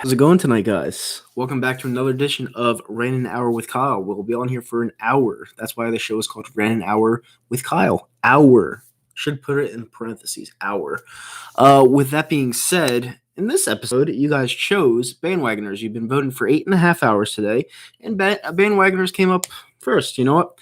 How's it going tonight, guys? Welcome back to another edition of Ran an Hour with Kyle. We'll be on here for an hour. That's why the show is called Ran an Hour with Kyle. Hour. Should put it in parentheses. Hour. With that being said, in this episode, you guys chose Bandwagoners. You've been voting for 8.5 hours today, and Bandwagoners came up first. You know what?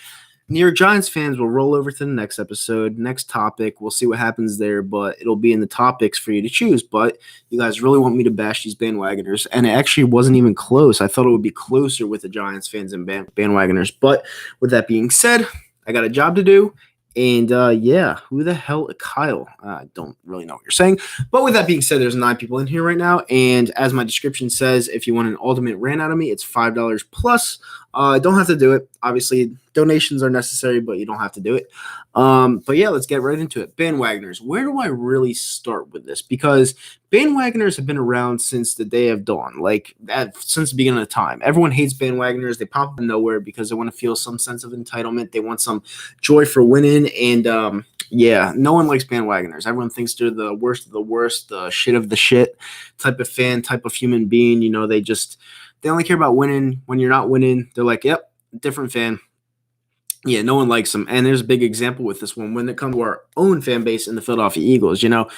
New York Giants fans will roll over to the next episode, next topic. We'll see what happens there, but it'll be in the topics for you to choose. But you guys really want me to bash these bandwagoners, and it actually wasn't even close. I thought it would be closer with the Giants fans and bandwagoners. But with that being said, I got a job to do. And who the hell, Kyle? I don't really know what you're saying. But with that being said, there's 9 people in here right now. And as my description says, if you want an ultimate rant out of me, it's $5 plus. Don't have to do it. Obviously, donations are necessary, but you don't have to do it. But yeah, let's get right into it. Bandwagoners. Where do I really start with this? Because bandwagoners have been around since the day of dawn, since the beginning of time. Everyone hates bandwagoners. They pop up nowhere because they want to feel some sense of entitlement. They want some joy for winning. And no one likes bandwagoners. Everyone thinks they're the worst of the worst, the shit of the shit type of fan, type of human being. You know, they only care about winning. When you're not winning, they're like, yep, different fan. Yeah, no one likes them. And there's a big example with this one when it comes to our own fan base in the Philadelphia Eagles. You know,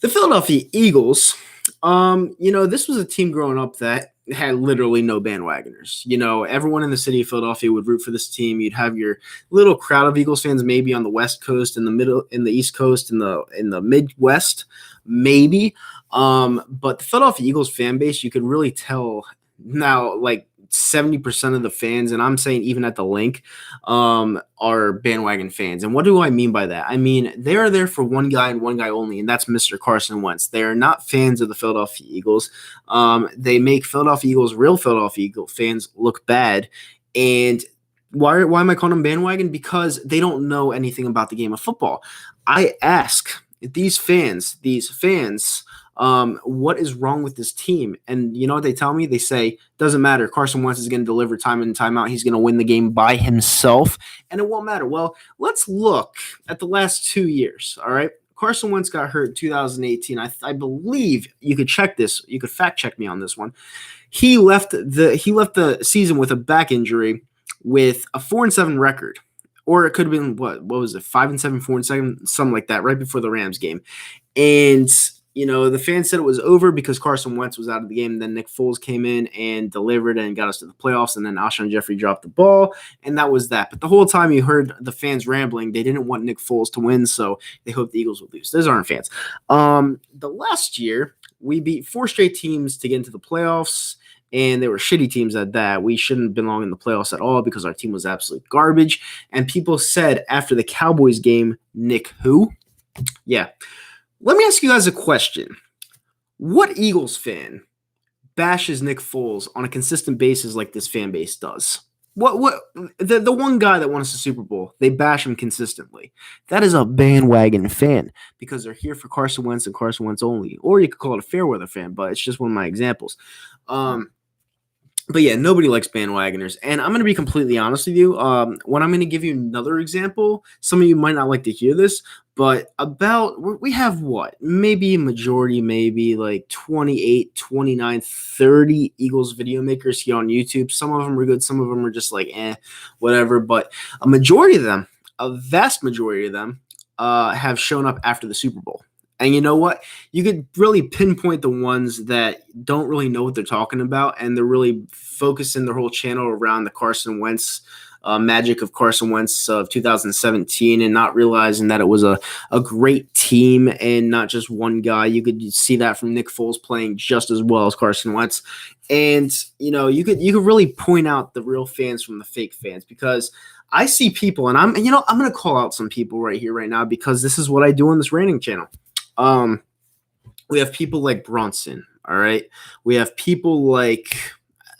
the Philadelphia Eagles, this was a team growing up that had literally no bandwagoners. You know, everyone in the city of Philadelphia would root for this team. You'd have your little crowd of Eagles fans maybe on the West Coast, in the middle, in the East Coast, in the Midwest, maybe. But the Philadelphia Eagles fan base, you could really tell now, like 70% of the fans, and I'm saying even at the link, are bandwagon fans. And what do I mean by that? I mean, they are there for one guy and one guy only, and that's Mr. Carson Wentz. They are not fans of the Philadelphia Eagles. They make Philadelphia Eagles, real Philadelphia Eagles fans, look bad. And why am I calling them bandwagon? Because they don't know anything about the game of football. I ask these fans, what is wrong with this team? And you know what they tell me? They say, doesn't matter. Carson Wentz is going to deliver time in and time out. He's going to win the game by himself, and it won't matter. Well, let's look at the last 2 years, all right? Carson Wentz got hurt in 2018. I believe you could check this. You could fact check me on this one. He left the season with a back injury with a 4-7 record. Or it could have been, what was it, 5-7, 4-7, something like that, right before the Rams game. And you know, the fans said it was over because Carson Wentz was out of the game. And then Nick Foles came in and delivered and got us to the playoffs. And then Alshon Jeffrey dropped the ball. And that was that. But the whole time you heard the fans rambling, they didn't want Nick Foles to win. So they hoped the Eagles would lose. Those aren't fans. The last year, we beat 4 straight teams to get into the playoffs. And they were shitty teams at that. We shouldn't belong in the playoffs at all because our team was absolute garbage. And people said after the Cowboys game, Nick who? Yeah. Let me ask you guys a question. What Eagles fan bashes Nick Foles on a consistent basis like this fan base does? The one guy that won us the Super Bowl, they bash him consistently. That is a bandwagon fan because they're here for Carson Wentz and Carson Wentz only. Or you could call it a fair weather fan, but it's just one of my examples. But yeah, nobody likes bandwagoners. And I'm going to be completely honest with you. When I'm going to give you another example, some of you might not like to hear this, but we have what? Maybe a majority, maybe like 28, 29, 30 Eagles video makers here on YouTube. Some of them are good. Some of them are just like, whatever. But a vast majority of them have shown up after the Super Bowl. And you know what? You could really pinpoint the ones that don't really know what they're talking about, and they're really focusing their whole channel around the Carson Wentz magic of Carson Wentz of 2017 and not realizing that it was a great team and not just one guy. You could see that from Nick Foles playing just as well as Carson Wentz. And, you know, you could really point out the real fans from the fake fans because I see people, and I'm going to call out some people right here, right now, because this is what I do on this Ranting channel. We have people like Brunson, all right? We have people like,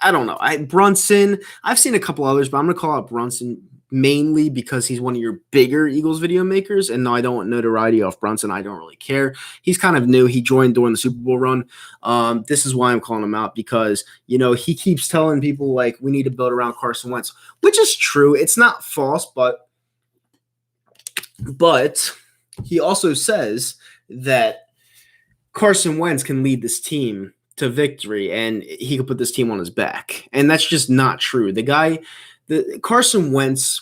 I don't know, Brunson. I've seen a couple others, but I'm going to call out Brunson mainly because he's one of your bigger Eagles video makers. And no, I don't want notoriety off Brunson. I don't really care. He's kind of new. He joined during the Super Bowl run. This is why I'm calling him out because, you know, he keeps telling people like we need to build around Carson Wentz, which is true. It's not false, but he also says that Carson Wentz can lead this team to victory and he could put this team on his back. And that's just not true. The Carson Wentz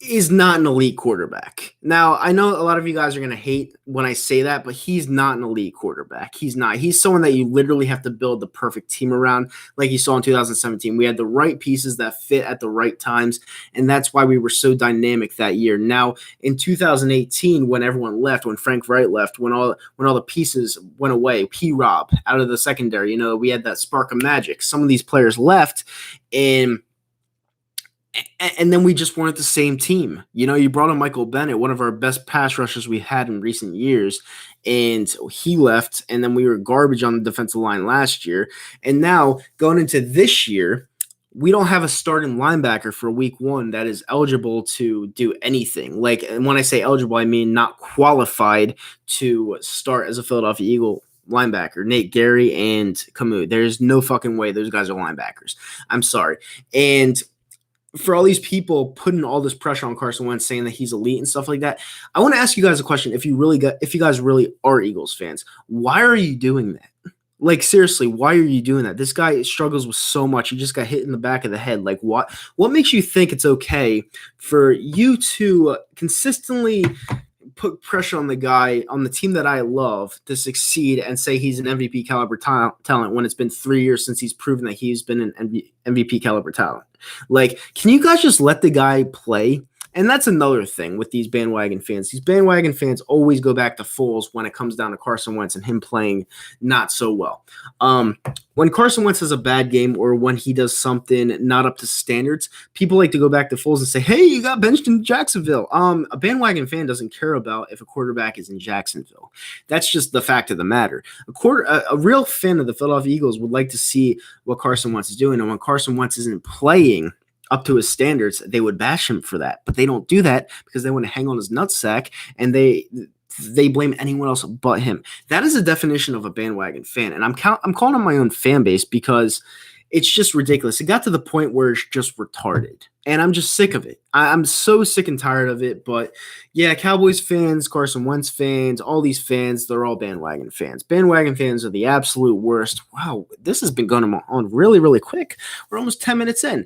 is not an elite quarterback. Now, I know a lot of you guys are going to hate when I say that, but he's not an elite quarterback. He's not. He's someone that you literally have to build the perfect team around, like you saw in 2017. We had the right pieces that fit at the right times, and that's why we were so dynamic that year. Now, in 2018, when everyone left, when Frank Wright left, when all the pieces went away, P-Rob out of the secondary, we had that spark of magic. Some of these players left, and then we just weren't the same team. You brought in Michael Bennett, one of our best pass rushers we had in recent years, and he left, and then we were garbage on the defensive line last year. And now, going into this year, we don't have a starting linebacker for week 1 that is eligible to do anything. And when I say eligible, I mean not qualified to start as a Philadelphia Eagle linebacker. Nate Gary and Camus. There's no fucking way those guys are linebackers. I'm sorry. And for all these people putting all this pressure on Carson Wentz, saying that he's elite and stuff like that, I want to ask you guys a question. If you guys really are Eagles fans, why are you doing that? Seriously, why are you doing that? This guy struggles with so much. He just got hit in the back of the head. What makes you think it's okay for you to consistently put pressure on the guy on the team that I love to succeed and say he's an MVP caliber talent when it's been 3 years since he's proven that he's been an MVP caliber talent? Can you guys just let the guy play? And that's another thing with these bandwagon fans. These bandwagon fans always go back to Foles when it comes down to Carson Wentz and him playing not so well. When Carson Wentz has a bad game or when he does something not up to standards, people like to go back to Foles and say, hey, you got benched in Jacksonville. A bandwagon fan doesn't care about if a quarterback is in Jacksonville. That's just the fact of the matter. A real fan of the Philadelphia Eagles would like to see what Carson Wentz is doing. And when Carson Wentz isn't playing up to his standards, they would bash him for that. But they don't do that because they want to hang on his nutsack, and they blame anyone else but him. That is a definition of a bandwagon fan. And I'm calling on my own fan base because it's just ridiculous. It got to the point where it's just retarded. And I'm just sick of it. I'm so sick and tired of it. But yeah, Cowboys fans, Carson Wentz fans, all these fans, they're all bandwagon fans. Bandwagon fans are the absolute worst. Wow, this has been going on really, really quick. We're almost 10 minutes in.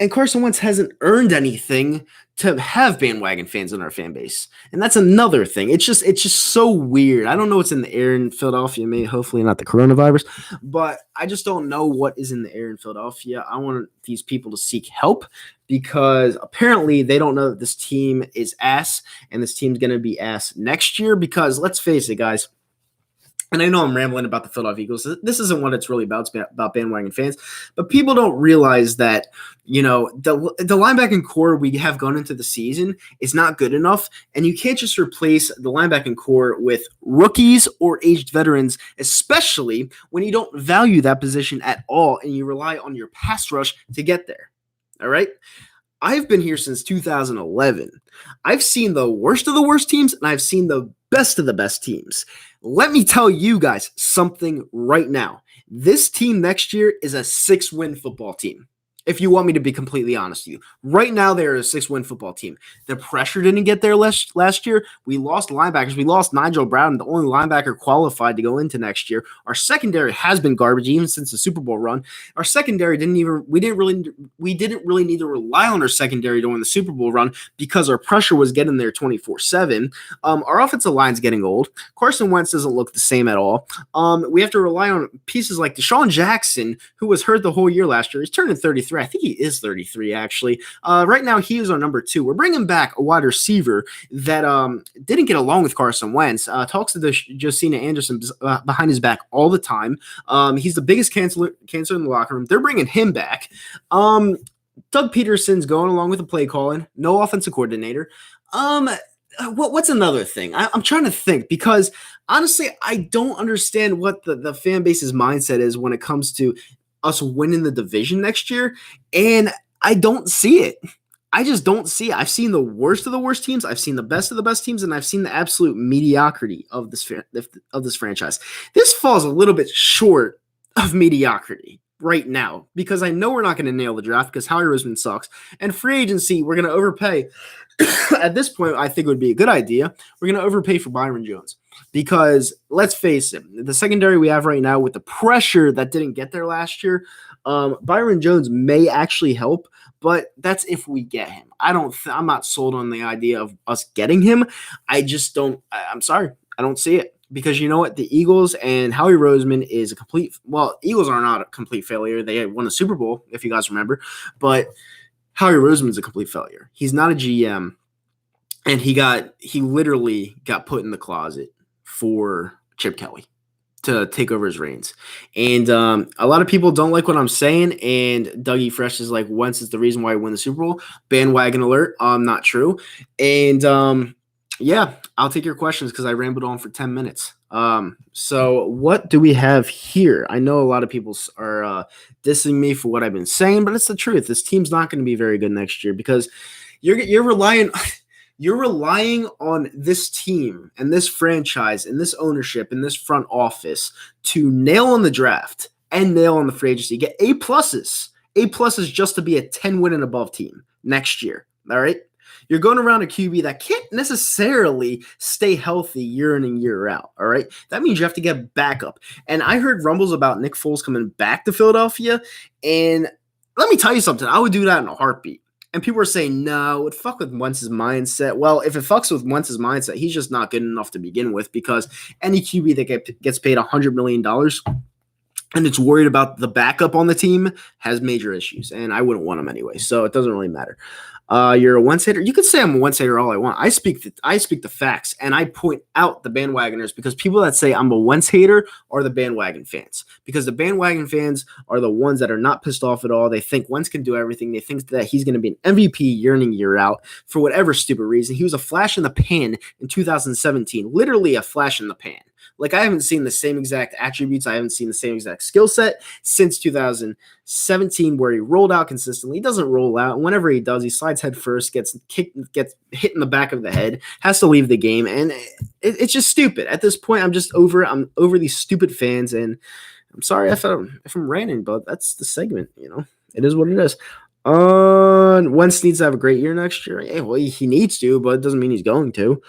And Carson Wentz hasn't earned anything to have bandwagon fans in our fan base. And that's another thing. It's just so weird. I don't know what's in the air in Philadelphia. Maybe hopefully not the coronavirus, but I just don't know what is in the air in Philadelphia. I want these people to seek help because apparently they don't know that this team is ass and this team's going to be ass next year because let's face it, guys. And I know I'm rambling about the Philadelphia Eagles. This isn't what it's really about. It's about bandwagon fans. But people don't realize that, the linebacking core we have gone into the season is not good enough. And you can't just replace the linebacking core with rookies or aged veterans, especially when you don't value that position at all and you rely on your pass rush to get there. All right? I've been here since 2011. I've seen the worst of the worst teams, and I've seen the best of the best teams. Let me tell you guys something right now. This team next year is a 6-win football team. If you want me to be completely honest with you. Right now, they're a 6-win football team. The pressure didn't get there last year. We lost linebackers. We lost Nigel Brown, the only linebacker qualified to go into next year. Our secondary has been garbage even since the Super Bowl run. Our secondary we didn't really need to rely on our secondary during the Super Bowl run because our pressure was getting there 24/7. Our offensive line's getting old. Carson Wentz doesn't look the same at all. We have to rely on pieces like Deshaun Jackson, who was hurt the whole year last year. He's turning 33. I think he is 33, actually. Right now, he is our number 2. We're bringing back a wide receiver that didn't get along with Carson Wentz. Talks to the Josina Anderson behind his back all the time. He's the biggest cancer in the locker room. They're bringing him back. Doug Peterson's going along with the play calling. No offensive coordinator. What's another thing? I'm trying to think because, honestly, I don't understand what the fan base's mindset is when it comes to us winning the division next year, and I don't see it. I just don't see it. I've seen the worst of the worst teams. I've seen the best of the best teams, and I've seen the absolute mediocrity of this franchise. This falls a little bit short of mediocrity right now because I know we're not going to nail the draft because Howie Roseman sucks, and free agency we're going to overpay. At this point, I think it would be a good idea. We're going to overpay for Byron Jones. Because let's face it, the secondary we have right now with the pressure that didn't get there last year, Byron Jones may actually help, but that's if we get him. I'm not sold on the idea of us getting him. I just don't. I'm sorry, I don't see it. Because you know what? The Eagles and Howie Roseman is a complete. Well, Eagles are not a complete failure. They won a Super Bowl, if you guys remember. But Howie Roseman's a complete failure. He's not a GM, and he literally got put in the closet for Chip Kelly to take over his reins. And a lot of people don't like what I'm saying. And Dougie Fresh is like, Wentz is the reason why I won the Super Bowl. Bandwagon alert. Not true. And yeah, I'll take your questions because I rambled on for 10 minutes. So what do we have here? I know a lot of people are dissing me for what I've been saying, but it's the truth. This team's not going to be very good next year because you're relying on this team and this franchise and this ownership and this front office to nail on the draft and nail on the free agency. Get A pluses just to be a 10 win and above team next year. All right. You're going around a QB that can't necessarily stay healthy year in and year out, all right? That means you have to get backup. And I heard rumbles about Nick Foles coming back to Philadelphia, and let me tell you something. I would do that in a heartbeat. And people are saying, no, it would fuck with Wentz's mindset. Well, if it fucks with Wentz's mindset, he's just not good enough to begin with because any QB that gets paid $100 million and it's worried about the backup on the team has major issues, and I wouldn't want him anyway, so it doesn't really matter. You're a Wentz hater. You can say I'm a Wentz hater all I want. I speak the facts, and I point out the bandwagoners because people that say I'm a Wentz hater are the bandwagon fans. Because the bandwagon fans are the ones that are not pissed off at all. They think Wentz can do everything. They think that he's going to be an MVP year in and year out for whatever stupid reason. He was a flash in the pan in 2017, literally a flash in the pan. Like, I haven't seen the same exact attributes. I haven't seen the same exact skill set since 2017, where he rolled out consistently. He doesn't roll out. And whenever he does, he slides head first, gets hit in the back of the head, has to leave the game. And it's just stupid. At this point, I'm over these stupid fans. And I'm sorry if I'm ranting, but that's the segment, It is what it is. Wentz needs to have a great year next year. Yeah, well, he needs to, but it doesn't mean he's going to.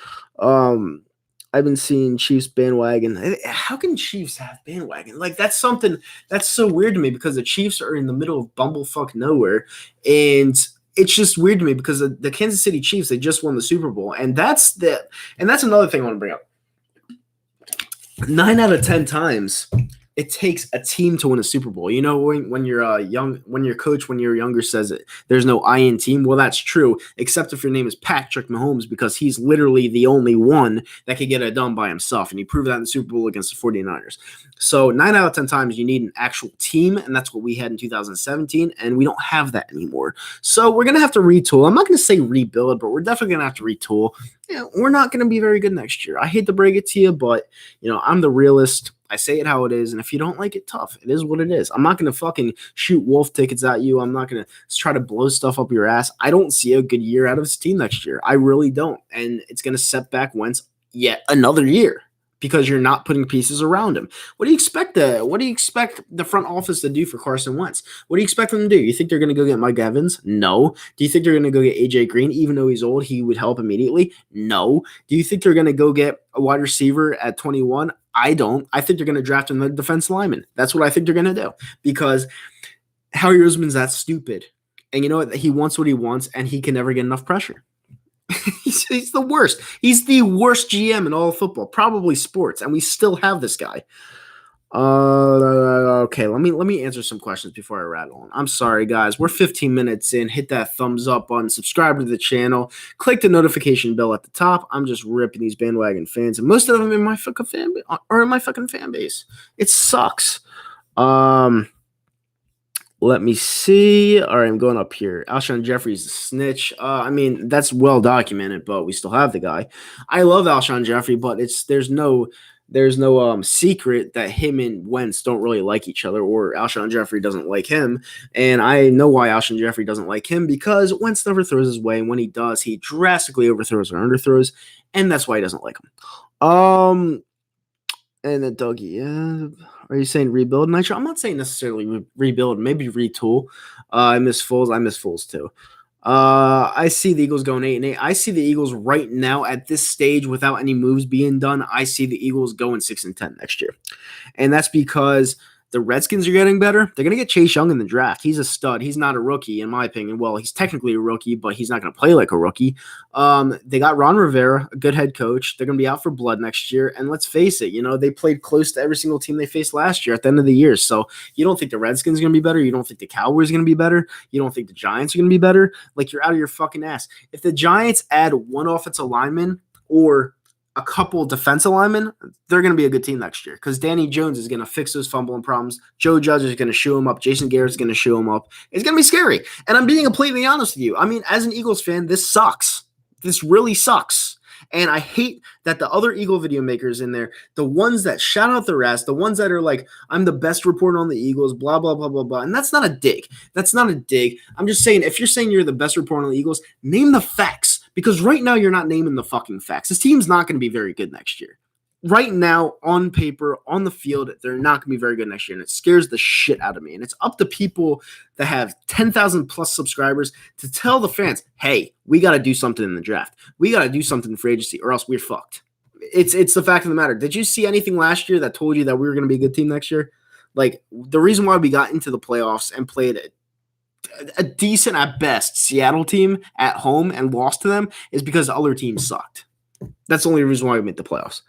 I've been seeing Chiefs bandwagon. How can Chiefs have bandwagon? Like, that's something that's so weird to me because the Chiefs are in the middle of bumblefuck nowhere. And it's just weird to me because the Kansas City Chiefs, they just won the Super Bowl. And that's another thing I want to bring up. 9 out of 10 times, it takes a team to win a Super Bowl. When you're when your coach, when you're younger, says it, there's no I in team. Well, that's true, except if your name is Patrick Mahomes, because he's literally the only one that can get it done by himself. And he proved that in the Super Bowl against the 49ers. So 9 out of 10 times you need an actual team. And that's what we had in 2017. And we don't have that anymore. So we're going to have to retool. I'm not going to say rebuild, but we're definitely going to have to retool. We're not going to be very good next year. I hate to break it to you, but I'm the realist. I say it how it is, and if you don't like it, tough. It is what it is. I'm not going to fucking shoot wolf tickets at you. I'm not going to try to blow stuff up your ass. I don't see a good year out of this team next year. I really don't, and it's going to set back Wentz yet another year because you're not putting pieces around him. What do you expect the front office to do for Carson Wentz? What do you expect them to do? You think they're going to go get Mike Evans? No. Do you think they're going to go get AJ Green? Even though he's old, he would help immediately? No. Do you think they're going to go get a wide receiver at 21? I don't. I think they're going to draft him the defense lineman. That's what I think they're going to do because Howie Roseman's that stupid. And you know what? He wants what he wants, and he can never get enough pressure. He's the worst. He's the worst GM in all of football, probably sports, and we still have this guy. Okay, let me answer some questions before I rattle on. I'm sorry, guys. We're 15 minutes in. Hit that thumbs up button. Subscribe to the channel. Click the notification bell at the top. I'm just ripping these bandwagon fans, and most of them in my fucking fan base. It sucks. Let me see. All right, I'm going up here. Alshon Jeffrey's a snitch. That's well documented, but we still have the guy. I love Alshon Jeffrey, but there's no secret that him and Wentz don't really like each other, or Alshon Jeffrey doesn't like him. And I know why Alshon Jeffrey doesn't like him, because Wentz never throws his way, and when he does, he drastically overthrows or underthrows, and that's why he doesn't like him. And then Dougie, are you saying rebuild, Nitro? I'm not saying necessarily rebuild, maybe retool. I miss Foles too. I see the Eagles going 8-8. I see the Eagles right now at this stage without any moves being done. I see the Eagles going 6-10 next year. And that's because the Redskins are getting better. They're going to get Chase Young in the draft. He's a stud. He's not a rookie, in my opinion. Well, he's technically a rookie, but he's not going to play like a rookie. They got Ron Rivera, a good head coach. They're going to be out for blood next year. And let's face it, they played close to every single team they faced last year at the end of the year. So you don't think the Redskins are going to be better? You don't think the Cowboys are going to be better? You don't think the Giants are going to be better? Like, you're out of your fucking ass. If the Giants add one offensive lineman or a couple defensive linemen, they're going to be a good team next year because Danny Jones is going to fix those fumbling problems. Joe Judge is going to shoe him up. Jason Garrett's going to shoe him up. It's going to be scary. And I'm being completely honest with you. I mean, as an Eagles fan, this sucks. This really sucks. And I hate that the other Eagle video makers in there, the ones that shout out the rest, the ones that are like, I'm the best reporter on the Eagles, blah, blah, blah, blah, blah. And that's not a dig. That's not a dig. I'm just saying, if you're saying you're the best reporter on the Eagles, name the facts. Because right now you're not naming the fucking facts. This team's not going to be very good next year. Right now, on paper, on the field, they're not going to be very good next year. And it scares the shit out of me. And it's up to people that have 10,000 plus subscribers to tell the fans, hey, we got to do something in the draft. We got to do something in free agency or else we're fucked. It's the fact of the matter. Did you see anything last year that told you that we were going to be a good team next year? Like, the reason why we got into the playoffs and played a decent at best Seattle team at home and lost to them is because the other teams sucked. That's the only reason why we made the playoffs.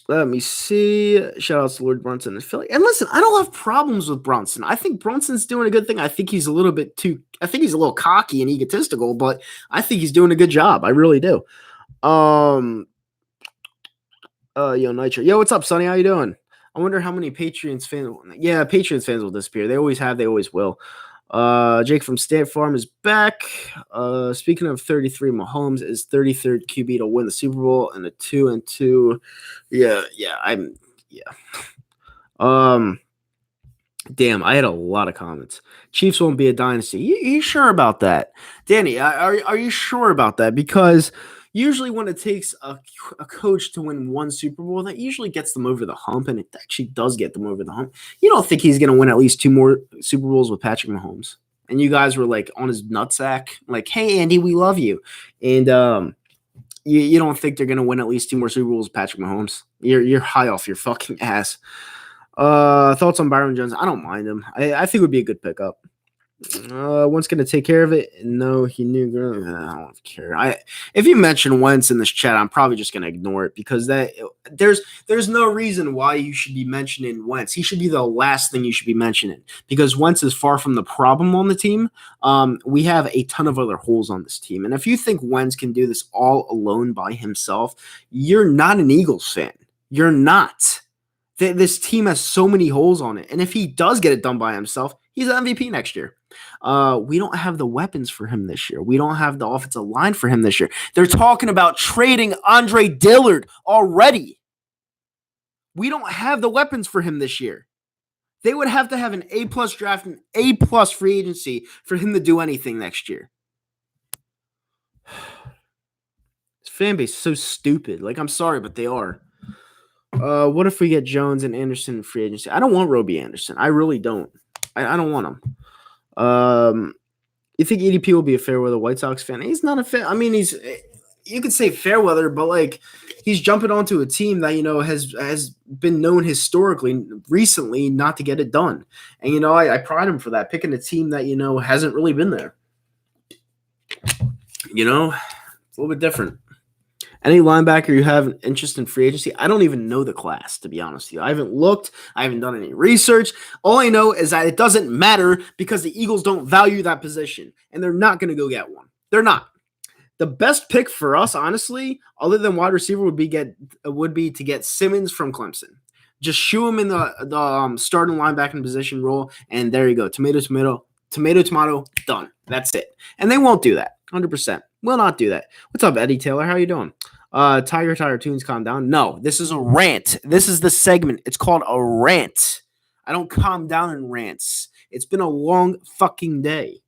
Let me see. Shout out to Lord Brunson and Philly. And listen, I don't have problems with Brunson. I think Brunson's doing a good thing. I think he's a little cocky and egotistical, but I think he's doing a good job. I really do. Nitro. Yo, what's up, Sonny? How you doing? I wonder how many Patriots fans. Yeah, Patriots fans will disappear. They always have. They always will. Jake from State Farm is back. Speaking of 33, Mahomes is 33rd QB to win the Super Bowl and a 2-2. Yeah. Damn, I had a lot of comments. Chiefs won't be a dynasty. You sure about that, Danny? Are you sure about that? Because usually when it takes a coach to win one Super Bowl, that usually gets them over the hump, and it actually does get them over the hump. You don't think he's going to win at least 2 more Super Bowls with Patrick Mahomes? And you guys were like on his nutsack, like, hey, Andy, we love you. And you don't think they're going to win at least 2 more Super Bowls with Patrick Mahomes? You're high off your fucking ass. Thoughts on Byron Jones? I don't mind him. I think it would be a good pickup. Wentz going to take care of it? No, he knew. I don't care. If you mention Wentz in this chat, I'm probably just going to ignore it because there's no reason why you should be mentioning Wentz. He should be the last thing you should be mentioning because Wentz is far from the problem on the team. We have a ton of other holes on this team. And if you think Wentz can do this all alone by himself, you're not an Eagles fan. You're not. This team has so many holes on it. And if he does get it done by himself, he's an MVP next year. We don't have the weapons for him this year. We don't have the offensive line for him this year. They're talking about trading Andre Dillard already. We don't have the weapons for him this year. They would have to have an A-plus draft and A-plus free agency for him to do anything next year. This fan base is so stupid. Like, I'm sorry, but they are. What if we get Jones and Anderson in free agency? I don't want Roby Anderson. I really don't. I don't want him. You think EDP will be a fair weather White Sox fan? He's not a fan. I mean, you could say fair weather, but like he's jumping onto a team that has been known historically recently not to get it done. And I pride him for that, picking a team that hasn't really been there. It's a little bit different. Any linebacker you have an interest in free agency? I don't even know the class, to be honest with you. I haven't looked. I haven't done any research. All I know is that it doesn't matter because the Eagles don't value that position, and they're not going to go get one. They're not. The best pick for us, honestly, other than wide receiver, would be to get Simmons from Clemson. Just shoo him in the starting linebacking position role, and there you go. Tomato, tomato, tomato, tomato, done. That's it. And they won't do that. 100%. Will not do that. What's up, Eddie Taylor? How you doing? Tiger Tunes, calm down. No, this is a rant. This is the segment. It's called a rant. I don't calm down in rants. It's been a long fucking day.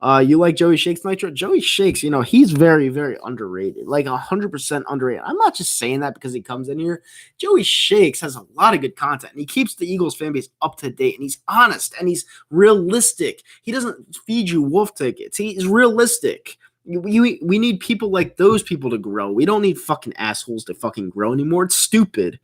You like Joey Shakes Nitro? Joey Shakes, he's very, very underrated, like 100% underrated. I'm not just saying that because he comes in here. Joey Shakes has a lot of good content, and he keeps the Eagles fan base up to date, and he's honest, and he's realistic. He doesn't feed you wolf tickets. He's realistic. We need people like those people to grow. We don't need fucking assholes to fucking grow anymore. It's stupid.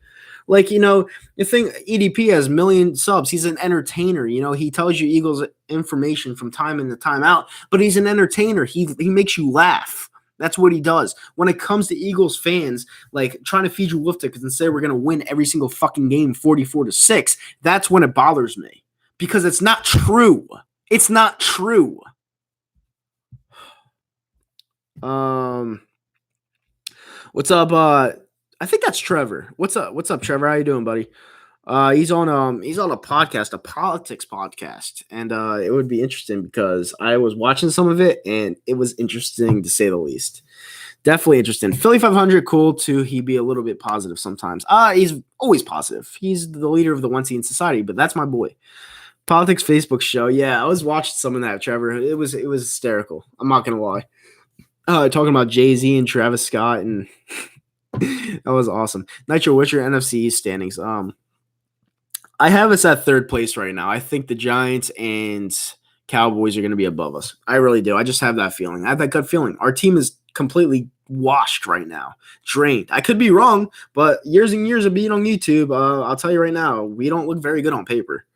Like, the thing, EDP has a million subs. He's an entertainer. He tells you Eagles information from time in to time out, but he's an entertainer. He makes you laugh. That's what he does. When it comes to Eagles fans, like trying to feed you wolf tickets and say we're going to win every single fucking game 44-6, that's when it bothers me because it's not true. It's not true. What's up? I think that's Trevor. What's up, Trevor? How you doing, buddy? He's on a podcast, a politics podcast, and it would be interesting because I was watching some of it, and it was interesting to say the least. Definitely interesting. Philly 500, cool too. He'd be a little bit positive sometimes. He's always positive. He's the leader of the One Scene Society, but that's my boy. Politics Facebook show. Yeah, I was watching some of that, Trevor. It was hysterical. I'm not gonna lie. Talking about Jay-Z and Travis Scott, and that was awesome. Nitro, what's your NFC standings? I have us at third place right now. I think the Giants and Cowboys are going to be above us. I really do. I just have that feeling. I have that gut feeling. Our team is completely washed right now, drained. I could be wrong, but years and years of being on YouTube, I'll tell you right now, we don't look very good on paper.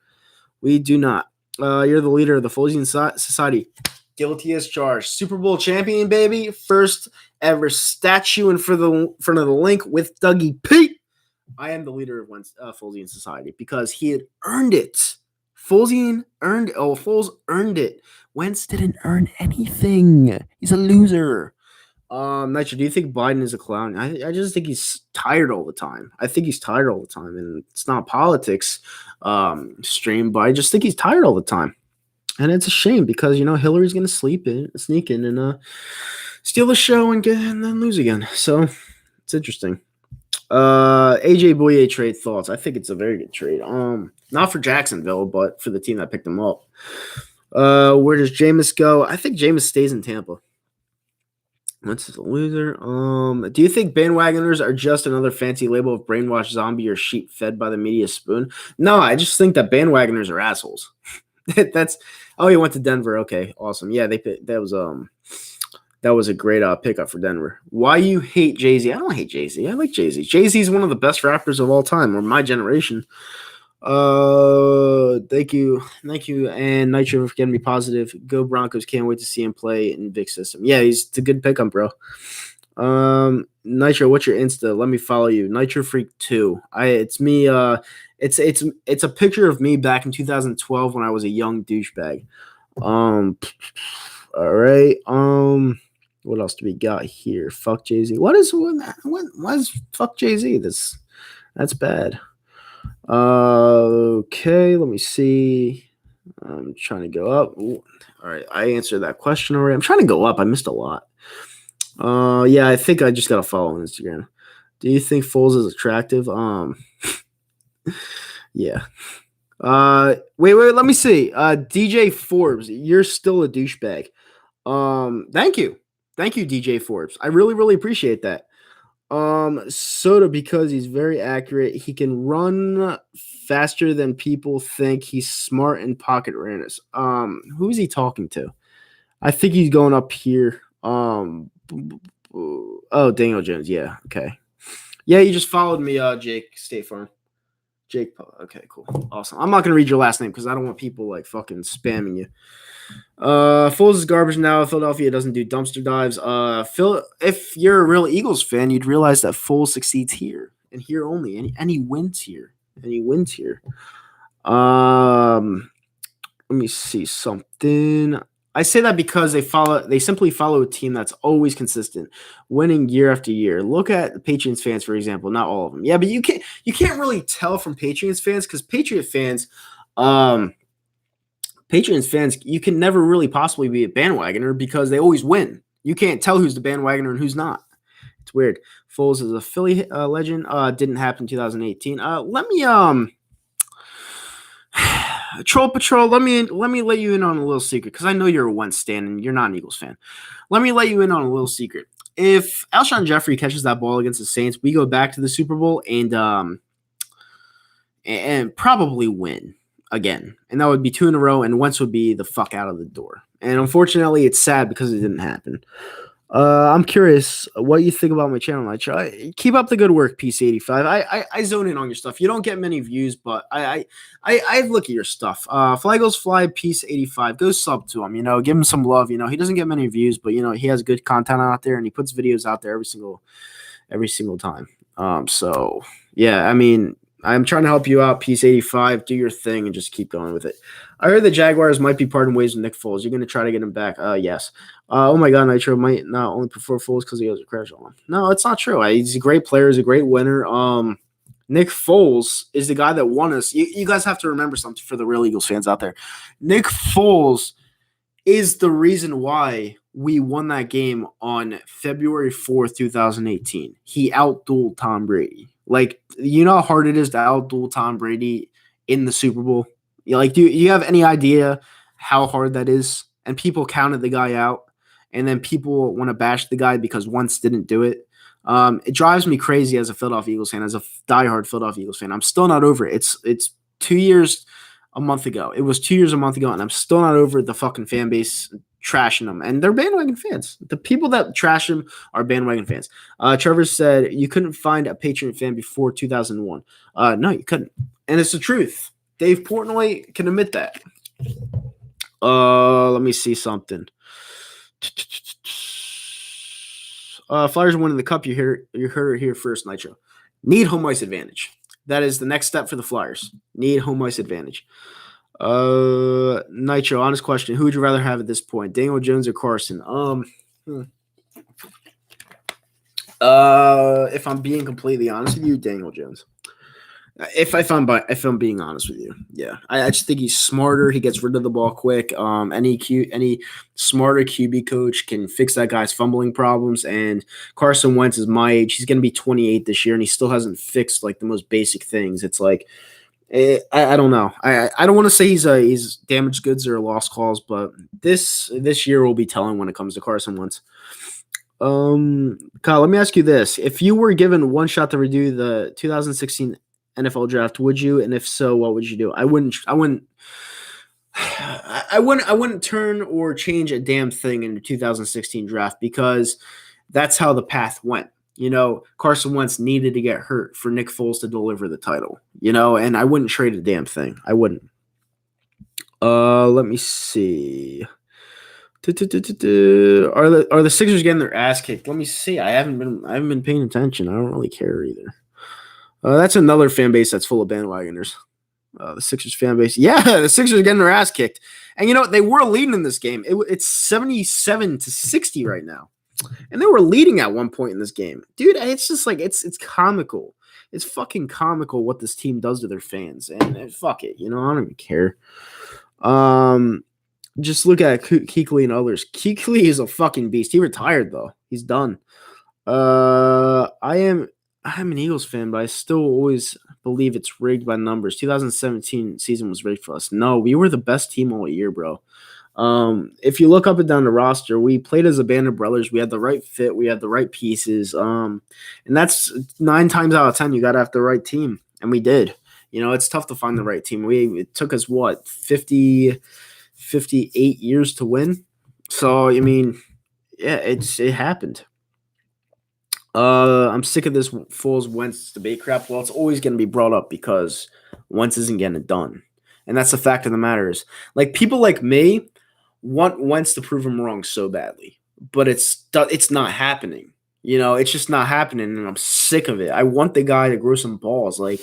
We do not. You're the leader of the Folesian Society. Guilty as charged. Super Bowl champion, baby. First ever statue in front of the link with Dougie P. I am the leader of Folesian Society because he had earned it. Foles earned it. Wentz didn't earn anything. He's a loser. Nitro, do you think Biden is a clown? I just think he's tired all the time. And it's not politics stream, but I just think he's tired all the time. And it's a shame because, Hillary's going to sneak in and steal the show and then lose again. So it's interesting. AJ Bouye trade thoughts. I think it's a very good trade. Not for Jacksonville, but for the team that picked him up. Where does Jameis go? I think Jameis stays in Tampa. Wentz is a loser. Do you think bandwagoners are just another fancy label of brainwashed zombie or sheep fed by the media spoon? No, I just think that bandwagoners are assholes. He went to Denver. Okay, awesome. Yeah, that was a great pickup for Denver. Why you hate Jay-Z? I don't hate Jay-Z. I like Jay-Z. Jay-Z is one of the best rappers of all time, or my generation. Thank you, and Nitro for getting me positive. Go Broncos! Can't wait to see him play in Vic system. Yeah, it's a good pickup, bro. Nitro, what's your Insta? Let me follow you. Nitro Freak 2. It's me. It's a picture of me back in 2012 when I was a young douchebag. All right. What else do we got here? Fuck Jay-Z. What is fuck Jay-Z? That's bad. Okay, let me see. I'm trying to go up. Ooh, all right, I answered that question already. I'm trying to go up. I missed a lot. Yeah, I think I just got to follow on Instagram. Do you think Foles is attractive? Yeah. Wait, let me see. DJ Forbes, you're still a douchebag. Thank you, DJ Forbes. I really, really appreciate that. Soda, because he's very accurate. He can run faster than people think. He's smart in pocket awareness. Who is he talking to? I think he's going up here. Oh, Daniel Jones. Yeah. Okay. Yeah, you just followed me, Jake State Farm. Jake. Okay, cool. Awesome. I'm not going to read your last name because I don't want people like fucking spamming you. Foles is garbage now. Philadelphia doesn't do dumpster dives. Phil, if you're a real Eagles fan, you'd realize that Foles succeeds here and here only, and he wins here. Let me see something. I say that because they simply follow a team that's always consistent, winning year after year. Look at Patriots fans, for example. Not all of them. Yeah, but you can't really tell from Patriots fans because Patriot fans, you can never really possibly be a bandwagoner because they always win. You can't tell who's the bandwagoner and who's not. It's weird. Foles is a Philly legend. Didn't happen in 2018. Let me Troll Patrol, let you in on a little secret because I know you're a Wentz stan and you're not an Eagles fan. Let me let you in on a little secret. If Alshon Jeffrey catches that ball against the Saints, we go back to the Super Bowl and probably win again, and that would be 2 in a row, and Wentz would be the fuck out of the door. And unfortunately, it's sad because it didn't happen. I'm curious what you think about my channel. Keep up the good work, PC85. I zone in on your stuff. You don't get many views, but I look at your stuff. Fly Goes Fly, PC85. Go sub to him. Give him some love. He doesn't get many views, but he has good content out there, and he puts videos out there every single time. So yeah, I'm trying to help you out, Peace85. Do your thing and just keep going with it. I heard the Jaguars might be parting ways with Nick Foles. You're going to try to get him back? Yes. Oh, my God, Nitro might not only prefer Foles because he has a crash on him. No, it's not true. He's a great player. He's a great winner. Nick Foles is the guy that won us. You guys have to remember something for the real Eagles fans out there. Nick Foles is the reason why we won that game on February 4th, 2018. He outdueled Tom Brady. You know how hard it is to outduel Tom Brady in the Super Bowl? Do you have any idea how hard that is? And people counted the guy out, and then people want to bash the guy because Wentz didn't do it. It drives me crazy as a Philadelphia Eagles fan, as a diehard Philadelphia Eagles fan. I'm still not over it. It's 2 years a month ago. It was 2 years a month ago, and I'm still not over the fucking fan base trashing them. And they're bandwagon fans. The people that trash them are bandwagon fans. Trevor said you couldn't find a Patriot fan before 2001. No, you couldn't. And it's the truth. Dave Portnoy can admit that. Let me see something. Flyers winning the cup. You heard it here first, Nitro. Need home ice advantage. That is the next step for the Flyers. Need home ice advantage. Nitro, honest question. Who would you rather have at this point? Daniel Jones or Carson? If I'm being completely honest with you, Daniel Jones. If I'm being honest with you, yeah, I just think he's smarter. He gets rid of the ball quick. Any smarter QB coach can fix that guy's fumbling problems. And Carson Wentz is my age. He's going to be 28 this year, and he still hasn't fixed the most basic things. It's I don't know. I don't want to say he's damaged goods or lost calls, but this year will be telling when it comes to Carson Wentz. Kyle, let me ask you this: if you were given one shot to redo the 2016 NFL draft, would you? And if so, what would you do? I wouldn't turn or change a damn thing in the 2016 draft because that's how the path went. Carson Wentz needed to get hurt for Nick Foles to deliver the title, and I wouldn't trade a damn thing. I wouldn't. Let me see. Are the Sixers getting their ass kicked? Let me see. I haven't been paying attention. I don't really care either. That's another fan base that's full of bandwagoners. The Sixers fan base. Yeah, the Sixers are getting their ass kicked. And they were leading in this game. It's 77-60 right now. And they were leading at one point in this game. Dude, it's just it's comical. It's fucking comical what this team does to their fans. And fuck it. I don't even care. Just look at Kuechly and others. Kuechly is a fucking beast. He retired, though. He's done. I'm an Eagles fan, but I still always believe it's rigged by numbers. 2017 season was rigged for us. No, we were the best team all year, bro. If you look up and down the roster, we played as a band of brothers. We had the right fit. We had the right pieces. And that's 9 times out of 10, you got to have the right team. And we did. It's tough to find the right team. It took us, 58 years to win? So, yeah, it happened. I'm sick of this Foles Wentz debate crap. Well, it's always going to be brought up because Wentz isn't getting it done. And that's the fact of the matter is, people like me want Wentz to prove him wrong so badly, but it's not happening. It's just not happening, and I'm sick of it. I want the guy to grow some balls. I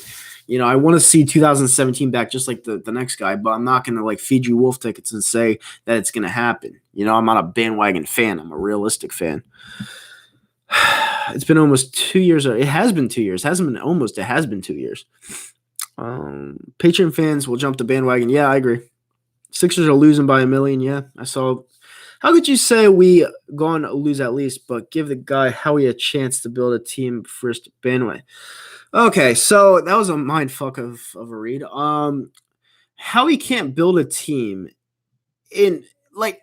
want to see 2017 back just like the next guy, but I'm not going to feed you wolf tickets and say that it's going to happen. I'm not a bandwagon fan. I'm a realistic fan. It's been almost 2 years. It has been 2 years. It hasn't been almost. It has been 2 years. Patreon fans will jump the bandwagon. Yeah, I agree. Sixers are losing by 1 million. Yeah, I saw. How could you say we going to lose at least, but give the guy Howie a chance to build a team first bandwagon? Okay, so that was a mind fuck of a read. how he can't build a team in like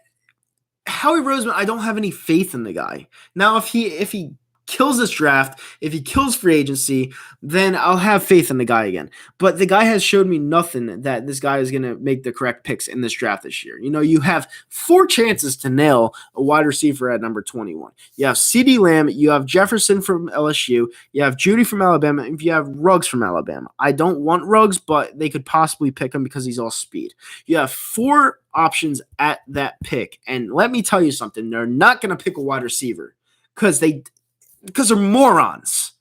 Howie Roseman, I don't have any faith in the guy. Now, if he kills this draft, if he kills free agency, then I'll have faith in the guy again. But the guy has showed me nothing that this guy is going to make the correct picks in this draft this year. You know, you have 4 chances to nail a wide receiver at number 21. You have CeeDee Lamb, you have Jefferson from LSU, you have Judy from Alabama, and you have Ruggs from Alabama. I don't want Ruggs, but they could possibly pick him because he's all speed. You have 4 options at that pick. And let me tell you something, they're not going to pick a wide receiver because they're morons.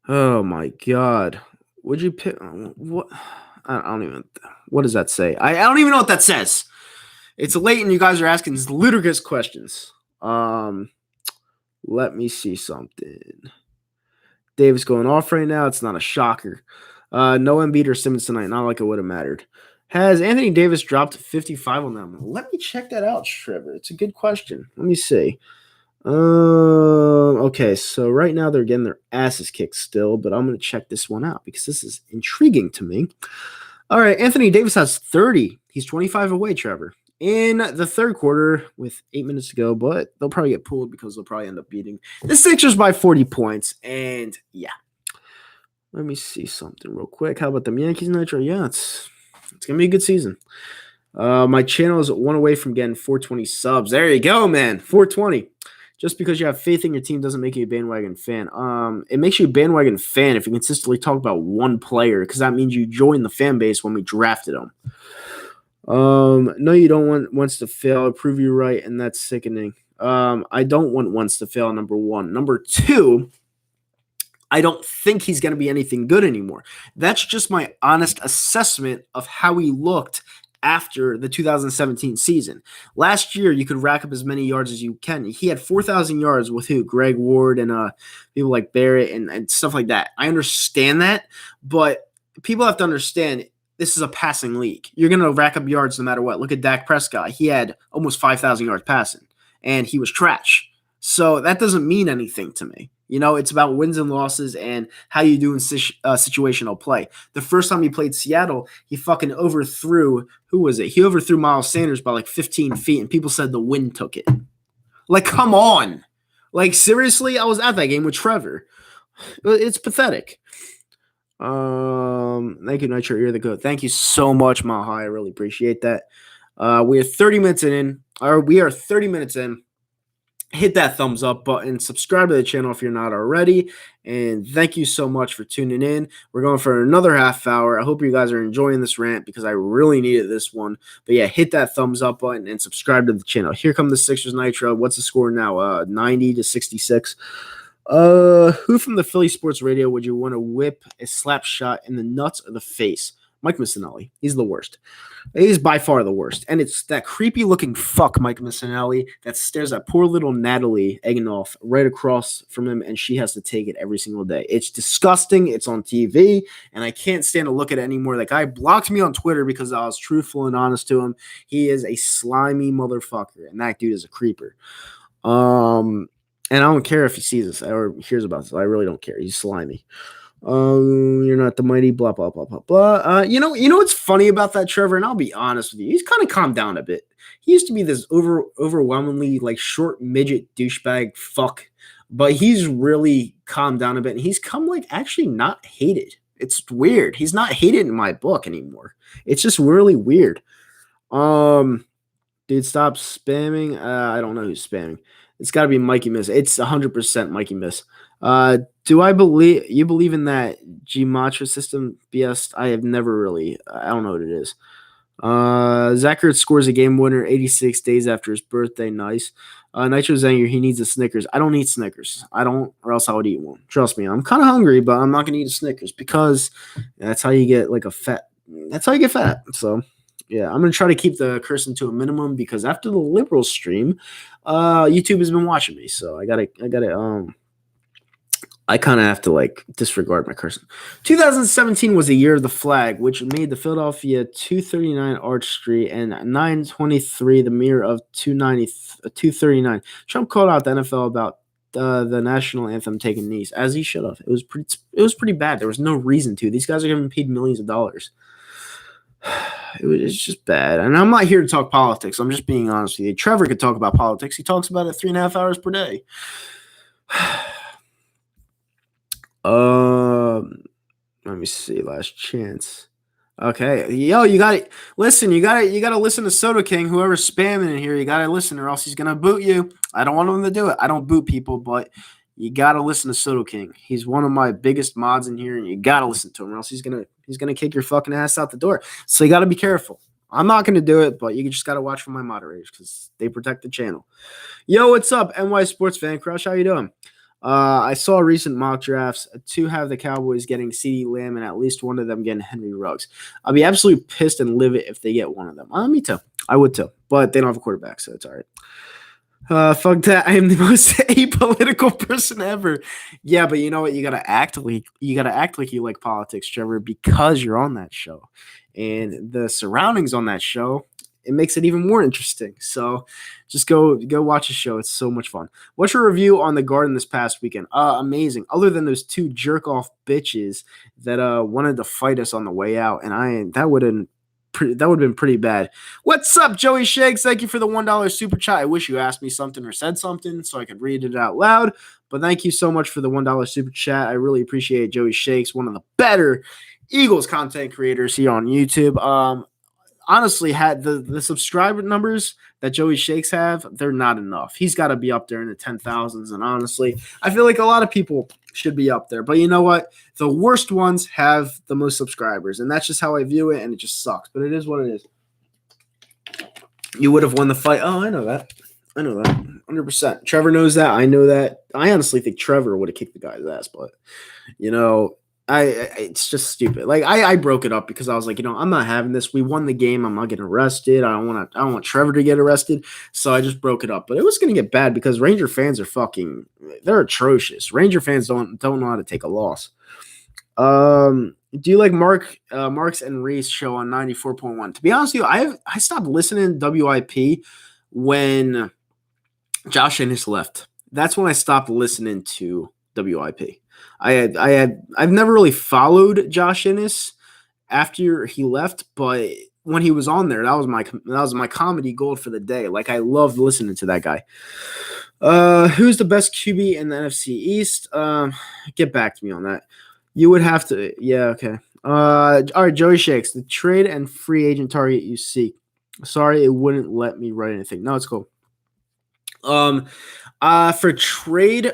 Oh my God. Would you pick what? I don't even. What does that say? I don't even know what that says. It's late and you guys are asking these ludicrous questions. Let me see something. Davis going off right now. It's not a shocker. No Embiid or Simmons tonight. Not like it would have mattered. Has Anthony Davis dropped 55 on them? Let me check that out, Trevor. It's a good question. Let me see. Okay, so right now they're getting their asses kicked still, but I'm going to check this one out because this is intriguing to me. All right, Anthony Davis has 30. He's 25 away, Trevor, in the third quarter with 8 minutes to go, but they'll probably get pulled because they'll probably end up beating the Sixers by 40 points. And yeah, let me see something real quick. How about the Yankees Nitro? Yeah, it's going to be a good season. My channel is 1 away from getting 420 subs. There you go, man. 420. Just because you have faith in your team doesn't make you a bandwagon fan. It makes you a bandwagon fan if you consistently talk about one player, because that means you join the fan base when we drafted him. No, you don't want Wentz to fail. I prove you right, and that's sickening. I don't want Wentz to fail, number 1. Number 2, I don't think he's going to be anything good anymore. That's just my honest assessment of how he looked after the 2017 season. Last year, you could rack up as many yards as you can. He had 4,000 yards with who? Greg Ward and people like Barrett and stuff like that. I understand that, but people have to understand this is a passing league. You're going to rack up yards no matter what. Look at Dak Prescott. He had almost 5,000 yards passing, and he was trash. So that doesn't mean anything to me. You know, it's about wins and losses and how you do in situational play. The first time he played Seattle, he fucking overthrew, who was it? He overthrew Miles Sanders by like 15 feet, and people said the wind took it. Like, come on. Like, seriously? I was at that game with Trevor. It's pathetic. Thank you, Nitro. You're the goat. Thank you so much, Maha. I really appreciate that. We are 30 minutes in. Hit that thumbs up button, subscribe to the channel if you're not already, and thank you so much for tuning in. We're going for another half hour. I hope you guys are enjoying this rant because I really needed this one. But yeah, hit that thumbs up button and subscribe to the channel. Here come the Sixers Nitro. What's the score now? 90-66. Who from the Philly Sports Radio would you want to whip a slap shot in the nuts or the face? Mike Missinelli. He's the worst. He's by far the worst. And it's that creepy looking fuck, Mike Missinelli, that stares at poor little Natalie Eganoff right across from him, and she has to take it every single day. It's disgusting. It's on TV, and I can't stand to look at it anymore. That guy blocked me on Twitter because I was truthful and honest to him. He is a slimy motherfucker, and that dude is a creeper. And I don't care if he sees this or hears about this. I really don't care. He's slimy. You're not the mighty, blah, blah, blah, blah, blah. You know what's funny about that, Trevor? And I'll be honest with you. He's kind of calmed down a bit. He used to be this overwhelmingly like short midget douchebag fuck, but he's really calmed down a bit, and he's come like actually not hated. It's weird. He's not hated in my book anymore. It's just really weird. Dude, stop spamming. I don't know who's spamming. It's got to be Mikey Miss. It's 100% Mikey Miss. Do I believe in that Gematria system? BS. I have never really. I don't know what it is. Zach Ertz scores a game winner 86 days after his birthday. Nice. Nitro Zanger, he needs a Snickers. I don't eat Snickers. I don't, or else I would eat one. Trust me, I'm kind of hungry, but I'm not gonna eat a Snickers because that's how you get like a fat. That's how you get fat. So. Yeah, I'm going to try to keep the cursing to a minimum because after the liberal stream, YouTube has been watching me. So I kind of have to like disregard my cursing. 2017 was the year of the flag, which made the Philadelphia 239 Arch Street and 923 the mirror of 239. Trump called out the NFL about the national anthem taking knees, as he should have. It was pretty bad. There was no reason to. These guys are getting paid millions of dollars. It's just bad. And I'm not here to talk politics. I'm just being honest with you. Trevor could talk about politics. He talks about it 3.5 hours per day. Let me see. Last chance. Okay, yo, you got it. Listen, you got to listen to Soda King. Whoever's spamming in here, you got to listen, or else he's gonna boot you. I don't want him to do it. I don't boot people, but you got to listen to Soda King. He's one of my biggest mods in here, and you got to listen to him, or else he's gonna kick your fucking ass out the door. So you got to be careful. I'm not gonna do it, but you just got to watch for my moderators because they protect the channel. Yo, what's up, NY Sports Fan Crush? How you doing? I saw recent mock drafts. 2 have the Cowboys getting CeeDee Lamb and at least one of them getting Henry Ruggs. I'll be absolutely pissed and livid if they get one of them. Me too. I would too. But they don't have a quarterback, so it's all right. Fuck that. I am the most apolitical person ever. Yeah, but you know what? You gotta act like you like politics, Trevor, because you're on that show. And the surroundings on that show, it makes it even more interesting. So just go watch the show. It's so much fun. What's your review on the Garden this past weekend? Amazing. Other than those 2 jerk off bitches that wanted to fight us on the way out, and that would have been pretty bad. What's up, Joey Shakes? Thank you for the $1 super chat. I wish you asked me something or said something so I could read it out loud. But thank you so much for the $1 super chat. I really appreciate it, Joey Shakes, one of the better Eagles content creators here on YouTube. Honestly, had the subscriber numbers that Joey Shakes have, they're not enough. He's got to be up there in the 10,000s. And honestly, I feel like a lot of people should be up there. But you know what? The worst ones have the most subscribers. And that's just how I view it. And it just sucks. But it is what it is. You would have won the fight. Oh, I know that. 100%. Trevor knows that. I know that. I honestly think Trevor would have kicked the guy's ass. But, you know, it's just stupid. Like I broke it up because I was like, I'm not having this. We won the game. I'm not getting arrested. I don't want Trevor to get arrested. So I just broke it up. But it was going to get bad because Ranger fans are they're atrocious. Ranger fans don't know how to take a loss. Do you like Marks and Reese show on 94.1? To be honest with you, I stopped listening to WIP when Josh Ennis left. That's when I stopped listening to WIP. I've never really followed Josh Ennis after he left, but when he was on there, that was my comedy gold for the day. Like I loved listening to that guy. Who's the best QB in the NFC East? Get back to me on that. You would have to. Yeah, okay. All right, Joey Shakes, the trade and free agent target you seek. Sorry, it wouldn't let me write anything. No, it's cool. For trade,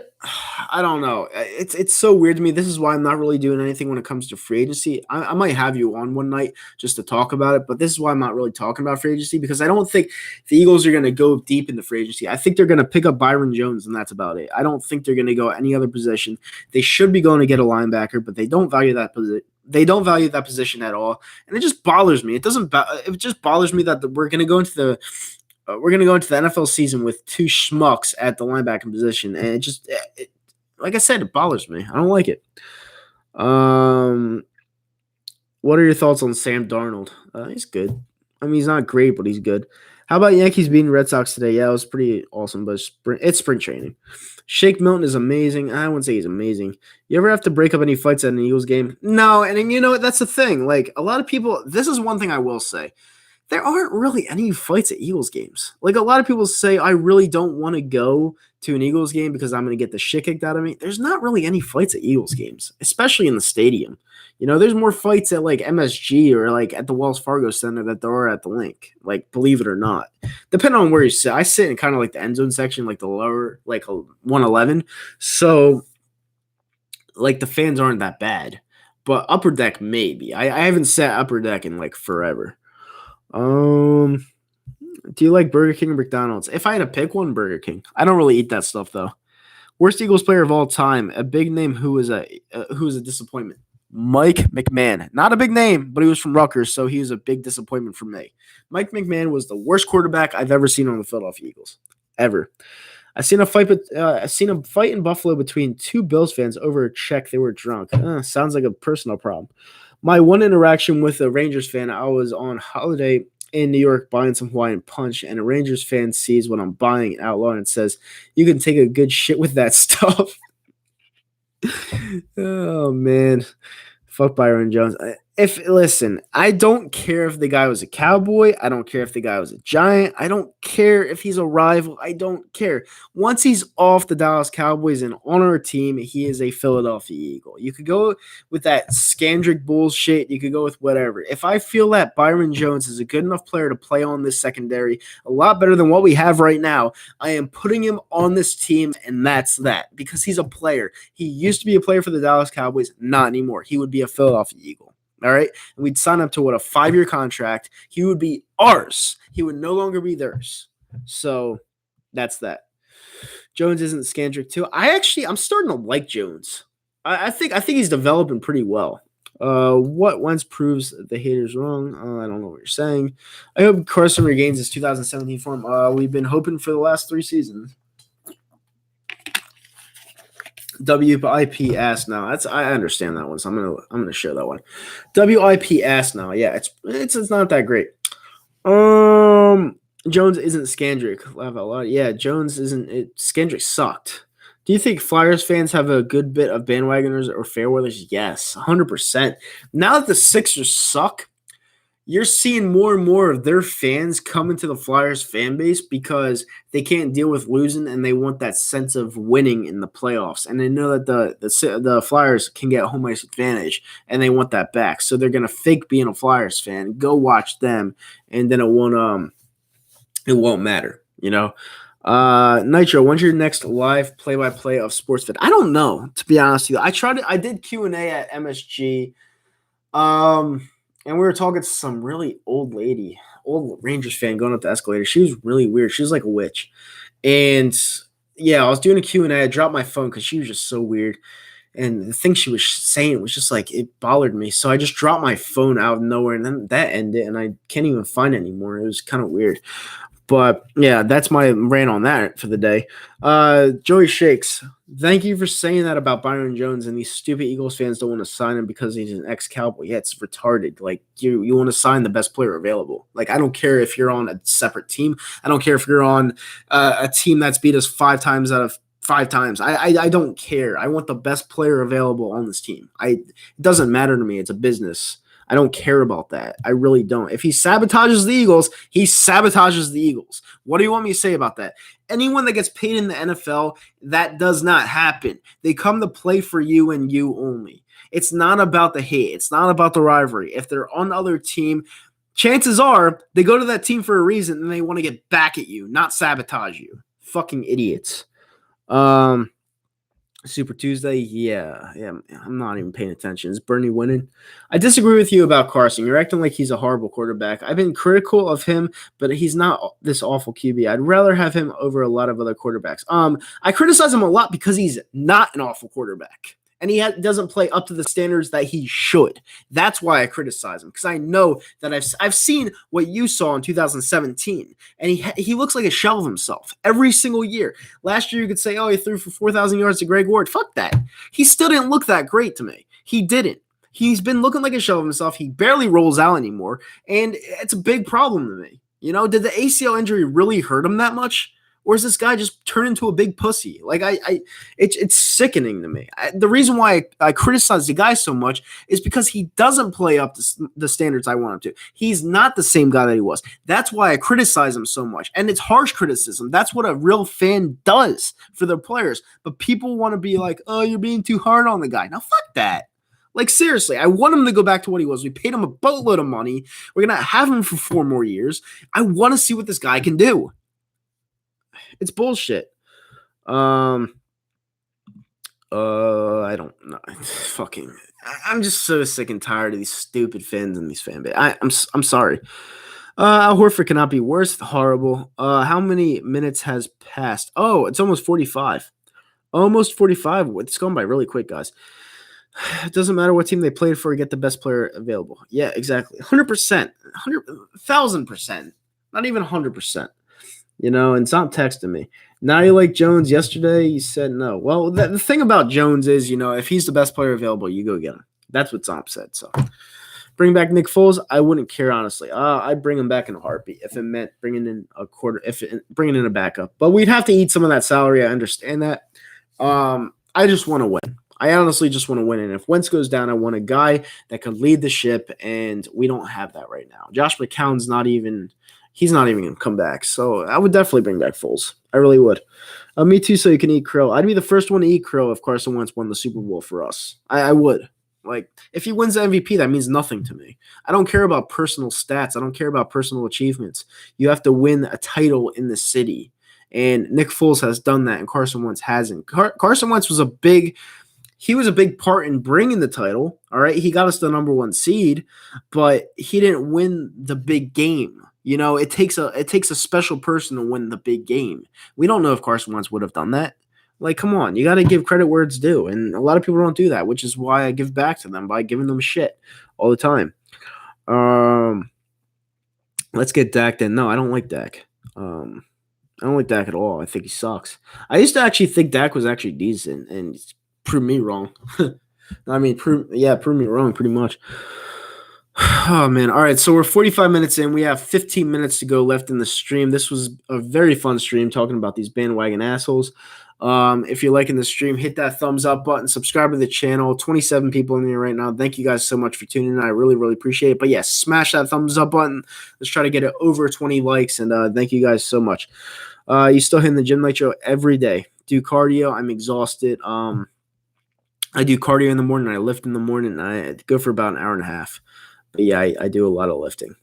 I don't know. It's so weird to me. This is why I'm not really doing anything when it comes to free agency. I might have you on one night just to talk about it, but this is why I'm not really talking about free agency because I don't think the Eagles are going to go deep into free agency. I think they're going to pick up Byron Jones, and that's about it. I don't think they're going to go any other position. They should be going to get a linebacker, but they don't value that position. They don't value that position at all, and it just bothers me. It just bothers me that we're going to go into the NFL season with 2 schmucks at the linebacking position, and it like I said, it bothers me. I don't like it. What are your thoughts on Sam Darnold? He's good. I mean, he's not great, but he's good. How about Yankees beating Red Sox today? Yeah, it was pretty awesome, but it's spring training. Shake Milton is amazing. I wouldn't say he's amazing. You ever have to break up any fights at an Eagles game? No, and you know what? That's the thing. Like, a lot of people, this is one thing I will say. There aren't really any fights at Eagles games. Like, a lot of people say, I really don't want to go to an Eagles game because I'm going to get the shit kicked out of me. There's not really any fights at Eagles games, especially in the stadium. You know, there's more fights at, like, MSG or, like, at the Wells Fargo Center that there are at the Link. Like, believe it or not. Depending on where you sit. I sit in kind of, like, the end zone section, like, the lower, like, 111. So, like, the fans aren't that bad. But upper deck, maybe. I haven't sat upper deck in, like, forever. Do you like Burger King or McDonald's? If I had to pick one, Burger King. I don't really eat that stuff though. Worst Eagles player of all time, a big name who was a disappointment. Mike McMahon. Not a big name, but he was from Rutgers, so he was a big disappointment for me. Mike McMahon was the worst quarterback I've ever seen on the Philadelphia Eagles. Ever. I seen a fight in Buffalo between 2 Bills fans over a check they were drunk. Sounds like a personal problem. My one interaction with a Rangers fan, I was on holiday in New York buying some Hawaiian punch, and a Rangers fan sees what I'm buying out loud and says, "You can take a good shit with that stuff." Oh man, fuck Byron Jones. Listen, I don't care if the guy was a Cowboy. I don't care if the guy was a Giant. I don't care if he's a rival. I don't care. Once he's off the Dallas Cowboys and on our team, he is a Philadelphia Eagle. You could go with that Scandrick bullshit. You could go with whatever. If I feel that Byron Jones is a good enough player to play on this secondary, a lot better than what we have right now, I am putting him on this team, and that's that. Because he's a player. He used to be a player for the Dallas Cowboys. Not anymore. He would be a Philadelphia Eagle. All right. And we'd sign up to a 5-year contract. He would be ours. He would no longer be theirs. So that's that. Jones isn't Scandrick too. I'm starting to like Jones. I think he's developing pretty well. What Wentz proves the haters wrong. I don't know what you're saying. I hope Carson regains his 2017 form. We've been hoping for the last 3 seasons. WIP ass now. I understand that one, so I'm gonna show that one. WIP ass now. Yeah, it's not that great. Jones isn't Scandrick. Laugh out loud. Yeah, Jones isn't. Scandrick sucked. Do you think Flyers fans have a good bit of bandwagoners or fairweathers? Yes, 100%. Now that the Sixers suck, you're seeing more and more of their fans come into the Flyers fan base because they can't deal with losing and they want that sense of winning in the playoffs. And they know that the Flyers can get home ice advantage and they want that back. So they're going to fake being a Flyers fan, go watch them, and then it won't matter, you know? Nitro, when's your next live play-by-play of SportsFit? I don't know, to be honest with you. I did Q&A at MSG. And we were talking to some really old Rangers fan going up the escalator. She was really weird. She was like a witch. And yeah, I was doing a Q&A. I dropped my phone because she was just so weird. And the thing she was saying was just like, it bothered me. So I just dropped my phone out of nowhere, and then that ended, and I can't even find it anymore. It was kind of weird. But yeah, that's my rant on that for the day. Joey Shakes, thank you for saying that about Byron Jones, and these stupid Eagles fans don't want to sign him because he's an ex-Cowboy. Yeah, it's retarded. Like, you want to sign the best player available. Like, I don't care if you're on a separate team. I don't care if you're on a team that's beat us 5 times out of 5 times. I don't care. I want the best player available on this team. It doesn't matter to me. It's a business. I don't care about that. I really don't. If he sabotages the Eagles, he sabotages the Eagles. What do you want me to say about that? Anyone that gets paid in the NFL, that does not happen. They come to play for you and you only. It's not about the hate. It's not about the rivalry. If they're on the other team, chances are they go to that team for a reason and they want to get back at you, not sabotage you. Fucking idiots. Super Tuesday, yeah, I'm not even paying attention. Is Bernie winning? I disagree with you about Carson. You're acting like he's a horrible quarterback. I've been critical of him, but he's not this awful QB. I'd rather have him over a lot of other quarterbacks. I criticize him a lot because he's not an awful quarterback. And he doesn't play up to the standards that he should. That's why I criticize him, because I know that I've seen what you saw in 2017, and he looks like a shell of himself every single year. Last year, you could say, oh, he threw for 4,000 yards to Greg Ward. Fuck that. He still didn't look that great to me. He didn't. He's been looking like a shell of himself. He barely rolls out anymore, and it's a big problem to me. You know, did the ACL injury really hurt him that much? Or is this guy just turned into a big pussy? Like, it's sickening to me. The reason why I criticize the guy so much is because he doesn't play up to the standards I want him to. He's not the same guy that he was. That's why I criticize him so much. And it's harsh criticism. That's what a real fan does for their players. But people want to be like, oh, you're being too hard on the guy. Now, fuck that. Like, seriously, I want him to go back to what he was. We paid him a boatload of money. We're going to have him for 4 more years. I want to see what this guy can do. It's bullshit. I don't know. I'm just so sick and tired of these stupid fans and these fan base. I'm sorry. Al Horford cannot be worse. Horrible. How many minutes has passed? Oh, it's almost 45. Almost 45. It's going by really quick, guys. It doesn't matter what team they played for, get the best player available. Yeah, exactly. 100%. 1,000%. Not even 100%. You know, and Zomp texted me. Now you like Jones. Yesterday you said no. Well, the thing about Jones is, you know, if he's the best player available, you go get him. That's what Zomp said. So Bring back Nick Foles, I wouldn't care, honestly. I'd bring him back in a heartbeat if it meant bringing in bringing in a backup. But we'd have to eat some of that salary. I understand that. I just want to win. I honestly just want to win. And if Wentz goes down, I want a guy that could lead the ship, and we don't have that right now. Josh McCown's not even going to come back. So I would definitely bring back Foles. I really would. Me too, so you can eat crow. I'd be the first one to eat crow if Carson Wentz won the Super Bowl for us. I would. Like, if he wins the MVP, that means nothing to me. I don't care about personal stats. I don't care about personal achievements. You have to win a title in the city. And Nick Foles has done that, and Carson Wentz hasn't. Carson Wentz was a big part in bringing the title. All right, he got us the number 1 seed, but he didn't win the big game. You know, it takes a special person to win the big game. We don't know if Carson Wentz would have done that. Like, come on, you got to give credit where it's due, and a lot of people don't do that, which is why I give back to them by giving them shit all the time. Let's get Dak then. No, I don't like Dak. I don't like Dak at all. I think he sucks. I used to actually think Dak was actually decent, and he's proved me wrong. Prove me wrong pretty much. Oh, man. All right, so we're 45 minutes in. We have 15 minutes to go left in the stream. This was a very fun stream talking about these bandwagon assholes. If you're liking the stream, hit that thumbs up button, subscribe to the channel. 27 people in here right now. Thank you guys so much for tuning in. I really, really appreciate it. But yeah, smash that thumbs up button. Let's try to get it over 20 likes, and thank you guys so much. You still hitting the gym nitro every day. Do cardio. I'm exhausted. I do cardio in the morning. I lift in the morning. And I go for about an hour and a half. But yeah, I do a lot of lifting.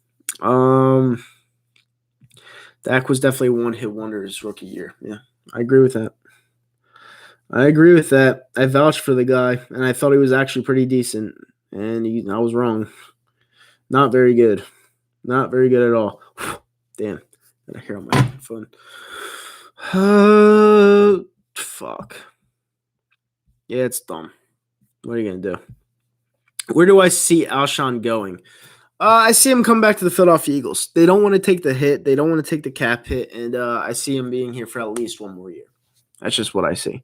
Dak was definitely a one-hit wonder his rookie year. Yeah, I agree with that. I vouched for the guy, and I thought he was actually pretty decent, and I was wrong. Not very good. Not very good at all. Damn. Got a hair on my phone. Fuck. Yeah, it's dumb. What are you going to do? Where do I see Alshon going? I see him come back to the Philadelphia Eagles. They don't want to take the hit. They don't want to take the cap hit, and I see him being here for at least one more year. That's just what I see.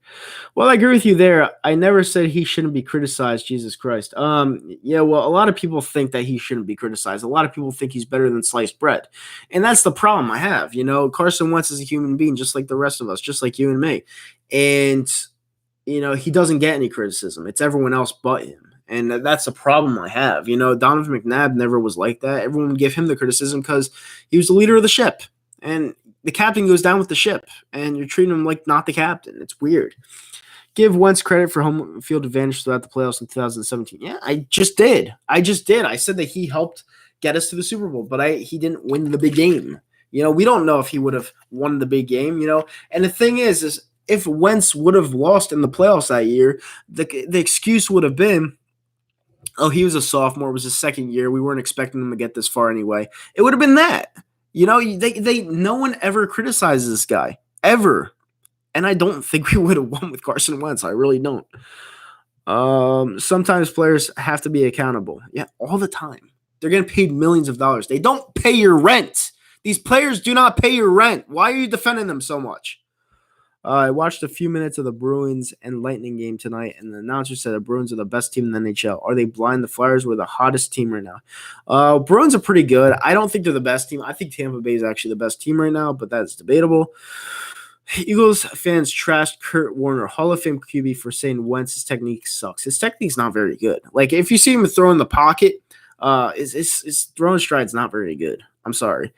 Well, I agree with you there. I never said he shouldn't be criticized, Jesus Christ. Yeah, well, a lot of people think that he shouldn't be criticized. A lot of people think he's better than sliced bread. And that's the problem I have. You know, Carson Wentz is a human being just like the rest of us, just like you and me. And, you know, he doesn't get any criticism. It's everyone else but him. And that's a problem I have. You know, Donovan McNabb never was like that. Everyone would give him the criticism because he was the leader of the ship. And the captain goes down with the ship, and you're treating him like not the captain. It's weird. Give Wentz credit for home field advantage throughout the playoffs in 2017. Yeah, I just did. I said that he helped get us to the Super Bowl, but he didn't win the big game. You know, we don't know if he would have won the big game, you know. And the thing is if Wentz would have lost in the playoffs that year, the excuse would have been, oh, he was a sophomore. It was his second year. We weren't expecting him to get this far anyway. It would have been that. You know, no one ever criticizes this guy, ever. And I don't think we would have won with Carson Wentz. I really don't. Sometimes players have to be accountable. Yeah, all the time. They're getting paid millions of dollars. They don't pay your rent. These players do not pay your rent. Why are you defending them so much? I watched a few minutes of the Bruins and Lightning game tonight, and the announcer said the Bruins are the best team in the NHL. Are they blind? The Flyers were the hottest team right now. Bruins are pretty good. I don't think they're the best team. I think Tampa Bay is actually the best team right now, but that's debatable. Eagles fans trashed Kurt Warner, Hall of Fame QB, for saying Wentz's technique sucks. His technique's not very good. Like, if you see him throw in the pocket, his throwing stride's not very good. I'm sorry.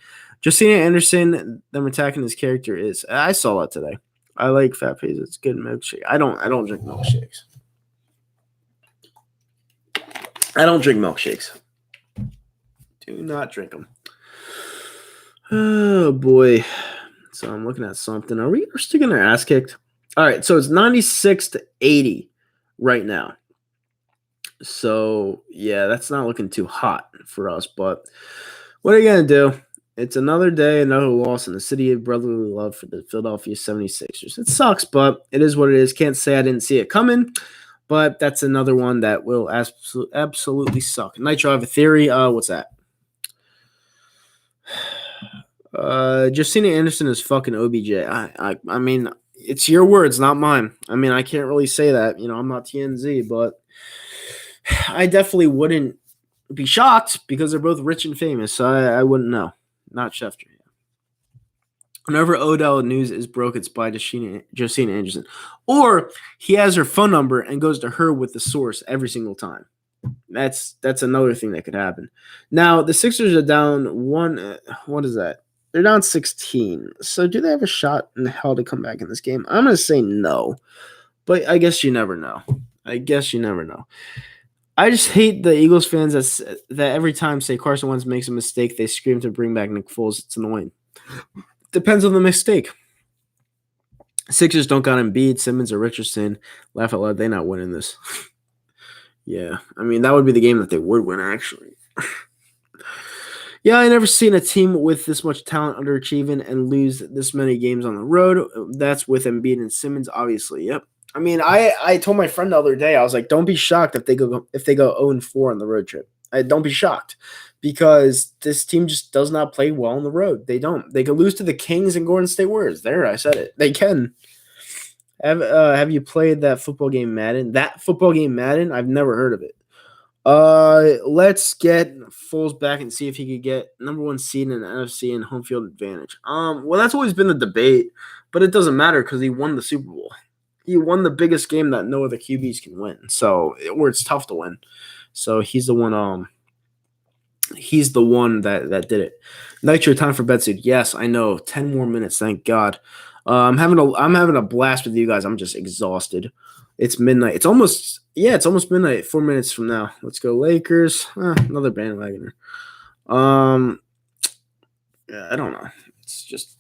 Justina Anderson, them attacking his character is. I saw that today. I like fat pays. It's good milkshake. I don't drink milkshakes. I don't drink milkshakes. Do not drink them. Oh boy. So I'm looking at something. Are we still getting our ass kicked? All right. So it's 96-80 right now. So yeah, that's not looking too hot for us. But what are you gonna do? It's another day, another loss in the city of brotherly love for the Philadelphia 76ers. It sucks, but it is what it is. Can't say I didn't see it coming, but that's another one that will absolutely suck. Nitro, I have a theory. What's that? Justina Anderson is fucking OBJ. I mean, it's your words, not mine. I mean, I can't really say that. You know, I'm not TNZ, but I definitely wouldn't Be shocked because they're both rich and famous. So I wouldn't know. Not Schefter. Whenever Odell news is broke, it's by Josina Anderson. Or he has her phone number and goes to her with the source every single time. That's another thing that could happen. Now, the Sixers are down one. What is that? They're down 16. So do they have a shot in hell to come back in this game? I'm going to say no. But I guess you never know. I just hate the Eagles fans that every time, say, Carson Wentz makes a mistake, they scream to bring back Nick Foles. It's annoying. Depends on the mistake. Sixers don't got Embiid, Simmons, or Richardson. Laugh out loud, they're not winning this. Yeah, I mean, that would be the game that they would win, actually. Yeah, I never seen a team with this much talent underachieving and lose this many games on the road. That's with Embiid and Simmons, obviously. Yep. I mean, I told my friend the other day, I was like, don't be shocked if they go 0-4 on the road trip. Don't be shocked because this team just does not play well on the road. They don't. They could lose to the Kings and Golden State Warriors. There, I said it. They can. Have you played that football game Madden? That football game Madden? I've never heard of it. Let's get Foles back and see if he could get number 1 seed in the NFC and home field advantage. Well, that's always been the debate, but it doesn't matter because he won the Super Bowl. He won the biggest game that no other QBs can win. So, where it's tough to win. So he's the one. He's the one that did it. Nitro, time for bed suit. Yes, I know. 10 more minutes. Thank God. I'm having a blast with you guys. I'm just exhausted. It's midnight. It's almost midnight. 4 minutes from now. Let's go Lakers. Another bandwagoner. Yeah, I don't know. It's just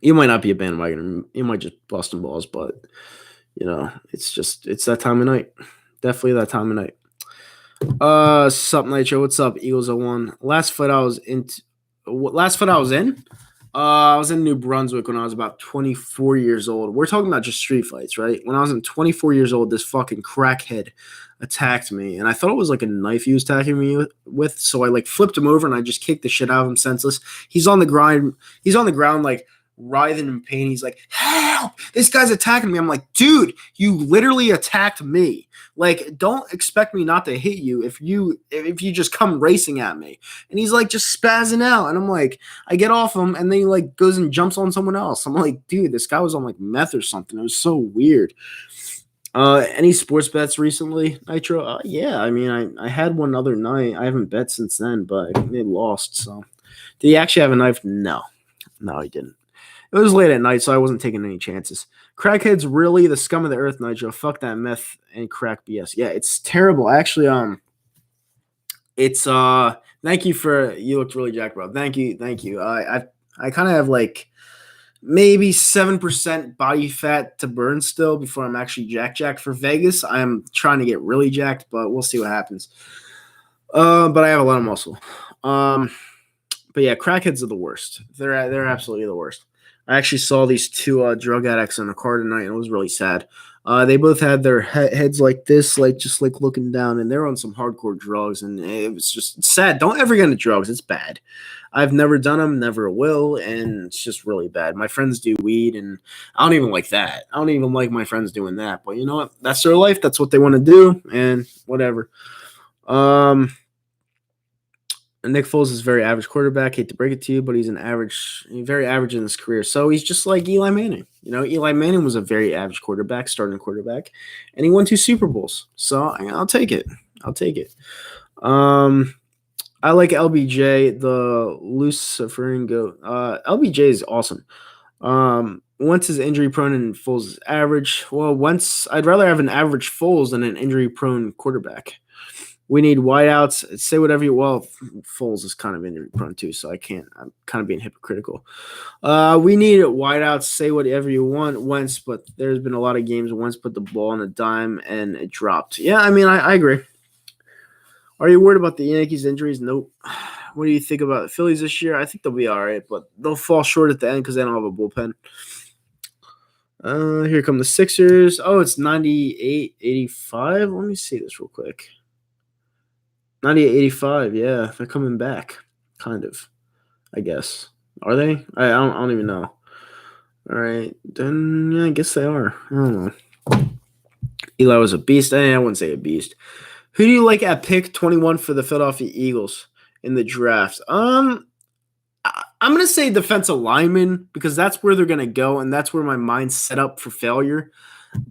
you might not be a bandwagoner. You might just busting balls, but it's that time of night. Definitely that time of night. Sup Nitro? What's up? Eagles 0-1. Last fight I was in. I was in New Brunswick when I was about 24 years old. We're talking about just street fights, right? When I was 24 years old, this fucking crackhead attacked me, and I thought it was like a knife he was attacking me with. So I flipped him over and I just kicked the shit out of him senseless. He's on the ground like writhing in pain. He's like, help! This guy's attacking me. I'm like, dude, you literally attacked me. Don't expect me not to hit you if you just come racing at me. And he's just spazzing out. And I'm like, I get off him and then he goes and jumps on someone else. I'm like, dude, this guy was on meth or something. It was so weird. Any sports bets recently, Nitro? Yeah, I mean, I had one other night. I haven't bet since then, but they lost. So, did he actually have a knife? No, he didn't. It was late at night, so I wasn't taking any chances. Crackheads really the scum of the earth, Nitro. Fuck that meth and crack BS. Yeah, it's terrible. Actually, it's thank you you looked really jacked, bro. Thank you. I kind of have maybe 7% body fat to burn still before I'm actually jacked for Vegas. I'm trying to get really jacked, but we'll see what happens. But I have a lot of muscle. But yeah, crackheads are the worst. They're absolutely the worst. I actually saw these two drug addicts in a car tonight, and it was really sad. They both had their heads like this, just looking down, and they're on some hardcore drugs, and it was just sad. Don't ever get into drugs. It's bad. I've never done them, never will, and it's just really bad. My friends do weed, and I don't even like that. I don't even like my friends doing that, but you know what? That's their life. That's what they want to do, and whatever. Nick Foles is a very average quarterback. Hate to break it to you, but he's very average in his career. So he's just like Eli Manning. Eli Manning was a very average quarterback, starting quarterback, and he won 2 Super Bowls. So I'll take it. I like LBJ, the Luciferian goat. LBJ is awesome. Wentz is injury prone and Foles is average. Well, I'd rather have an average Foles than an injury prone quarterback. We need wideouts. Say whatever you well. Foles is kind of injury prone too, so I can't. I'm kind of being hypocritical. We need wideouts. Say whatever you want, Wentz, but there's been a lot of games Wentz put the ball on a dime and it dropped. Yeah, I mean, I agree. Are you worried about the Yankees' injuries? Nope. What do you think about the Phillies this year? I think they'll be all right, but they'll fall short at the end because they don't have a bullpen. Here come the Sixers. Oh, it's 98-85. Let me see this real quick. 98-85, yeah, they're coming back, kind of, I guess. Are they? I don't even know. All right, then, yeah, I guess they are. I don't know. Eli was a beast. I wouldn't say a beast. Who do you like at pick 21 for the Philadelphia Eagles in the draft? I'm gonna say defensive lineman because that's where they're gonna go, and that's where my mind's set up for failure.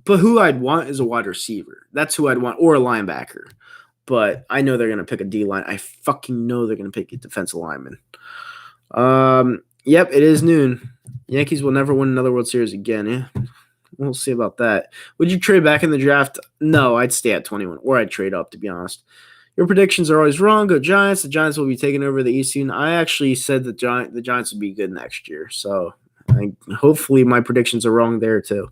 But who I'd want is a wide receiver. That's who I'd want, or a linebacker. But I know they're gonna pick a D line. I fucking know they're gonna pick a defensive lineman. Yep, it is noon. Yankees will never win another World Series again. Yeah, we'll see about that. Would you trade back in the draft? No, I'd stay at 21, or I'd trade up, to be honest. Your predictions are always wrong. Go Giants. The Giants will be taking over the East soon. I actually said the Giants would be good next year. So hopefully my predictions are wrong there too.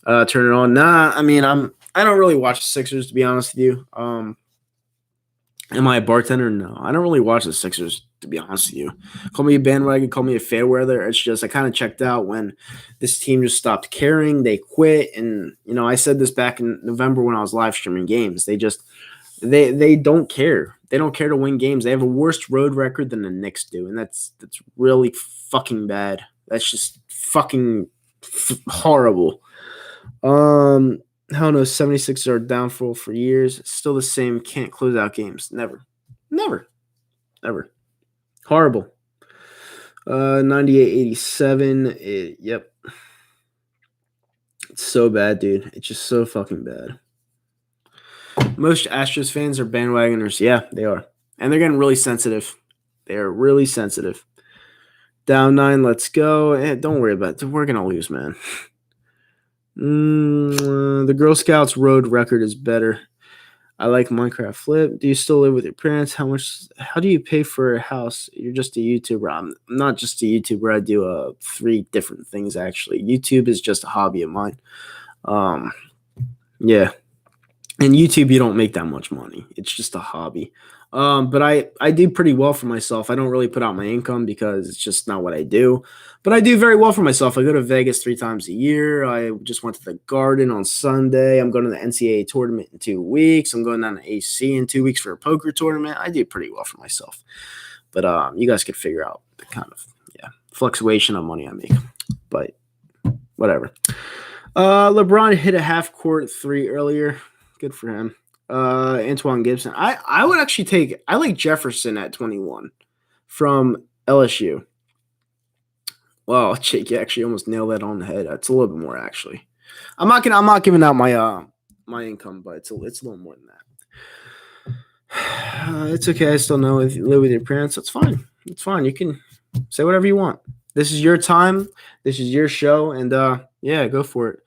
Turn it on. Nah, I mean I don't really watch the Sixers, to be honest with you. Am I a bartender? No, I don't really watch the Sixers, to be honest with you. Call me a bandwagon, call me a fair weather. It's just I kind of checked out when this team just stopped caring. They quit, and I said this back in November when I was live streaming games. They don't care. They don't care to win games. They have a worse road record than the Knicks do, and that's really fucking bad. That's just fucking horrible. Hell no, 76ers are downfall for years. Still the same. Can't close out games. Never. Horrible. 98-87. Yep. It's so bad, dude. It's just so fucking bad. Most Astros fans are bandwagoners. Yeah, they are. And they're getting really sensitive. They're really sensitive. Down 9, let's go. Don't worry about it. We're going to lose, man. The Girl Scouts road record is better. I like Minecraft Flip. Do you still live with your parents? How do you pay for a house? You're just a YouTuber. I'm not just a YouTuber. I do 3 different things, actually. YouTube is just a hobby of mine. Yeah. And YouTube, you don't make that much money. It's just a hobby. But I do pretty well for myself. I don't really put out my income because it's just not what I do. But I do very well for myself. I go to Vegas 3 times a year. I just went to the Garden on Sunday. I'm going to the NCAA tournament in 2 weeks. I'm going down to AC in 2 weeks for a poker tournament. I do pretty well for myself. But you guys could figure out the kind of fluctuation of money I make. But whatever. LeBron hit a half-court 3 earlier. Good for him. Antoine Gibson. I would actually I like Jefferson at 21 from LSU. Well, Jake, you actually almost nailed that on the head. It's a little bit more, actually. I'm not giving out my my income, but it's a little more than that. It's okay. I still know if you live with your parents, that's fine. It's fine. You can say whatever you want. This is your time. This is your show, and yeah, go for it.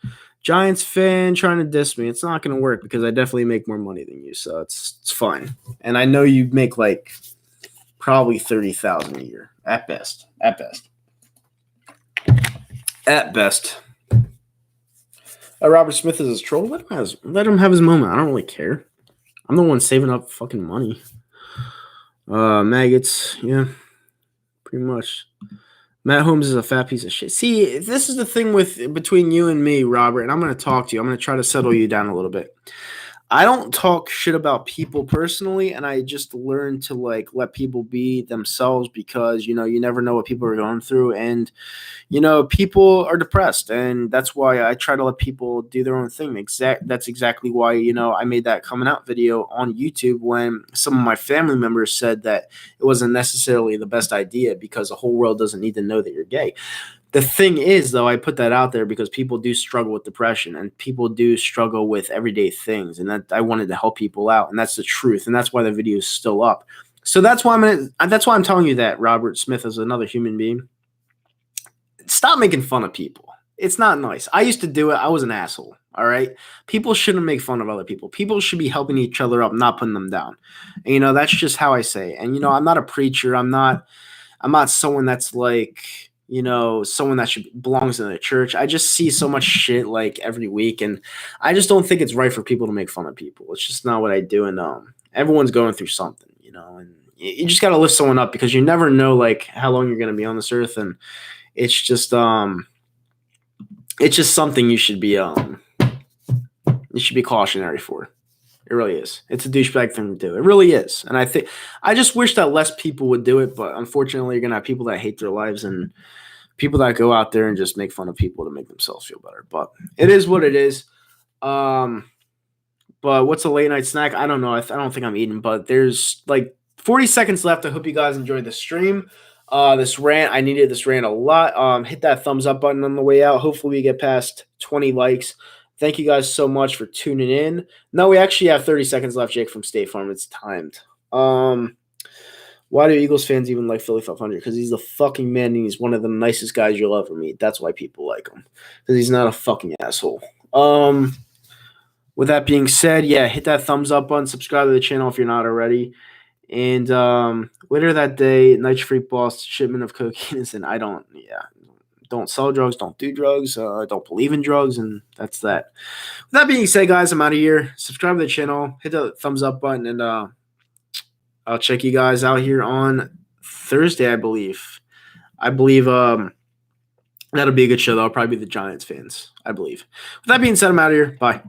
Giants fan trying to diss me. It's not going to work because I definitely make more money than you, so it's fine. And I know you make like probably $30,000 a year at best. At best. Robert Smith is a troll. Let him have his moment. I don't really care. I'm the one saving up fucking money. Maggots, yeah, pretty much. Matt Holmes is a fat piece of shit. See, this is the thing between you and me, Robert, and I'm going to talk to you. I'm going to try to settle you down a little bit. I don't talk shit about people personally, and I just learn to let people be themselves because, you never know what people are going through. And, people are depressed, and that's why I try to let people do their own thing. That's exactly why, I made that coming out video on YouTube when some of my family members said that it wasn't necessarily the best idea because the whole world doesn't need to know that you're gay. The thing is, though, I put that out there because people do struggle with depression and people do struggle with everyday things, and that I wanted to help people out, and that's the truth, and that's why the video is still up. So that's why I'm telling you that Robert Smith is another human being. Stop making fun of people. It's not nice. I used to do it. I was an asshole. All right. People shouldn't make fun of other people. People should be helping each other up, not putting them down. And, that's just how I say it. And, I'm not a preacher. I'm not someone that's someone that belongs in the church. I just see so much shit every week, and I just don't think it's right for people to make fun of people. It's just not what I do. And everyone's going through something, and you just got to lift someone up because you never know how long you're going to be on this earth, and it's just something you should be cautionary for. It really is. It's a douchebag thing to do. It really is. And I just wish that less people would do it, but unfortunately you're going to have people that hate their lives and people that go out there and just make fun of people to make themselves feel better. But it is what it is. But But what's a late night snack? I don't know. I don't think I'm eating, but there's like 40 seconds left. I hope you guys enjoyed the stream. This rant, I needed this rant a lot. Hit that thumbs up button on the way out. Hopefully we get past 20 likes. Thank you guys so much for tuning in. No, we actually have 30 seconds left, Jake, from State Farm. It's timed. Why do Eagles fans even like Philly 500? Because he's the fucking man and he's one of the nicest guys you'll ever meet. That's why people like him. Because he's not a fucking asshole. With that being said, yeah, hit that thumbs up button. Subscribe to the channel if you're not already. And later that day, Night Freak Boss, shipment of cocaine is in. I don't sell drugs, don't do drugs, don't believe in drugs, and that's that. With that being said, guys, I'm out of here. Subscribe to the channel, hit the thumbs up button, and I'll check you guys out here on Thursday, I believe. That'll be a good show. That'll probably be the Giants fans, I believe. With that being said, I'm out of here. Bye.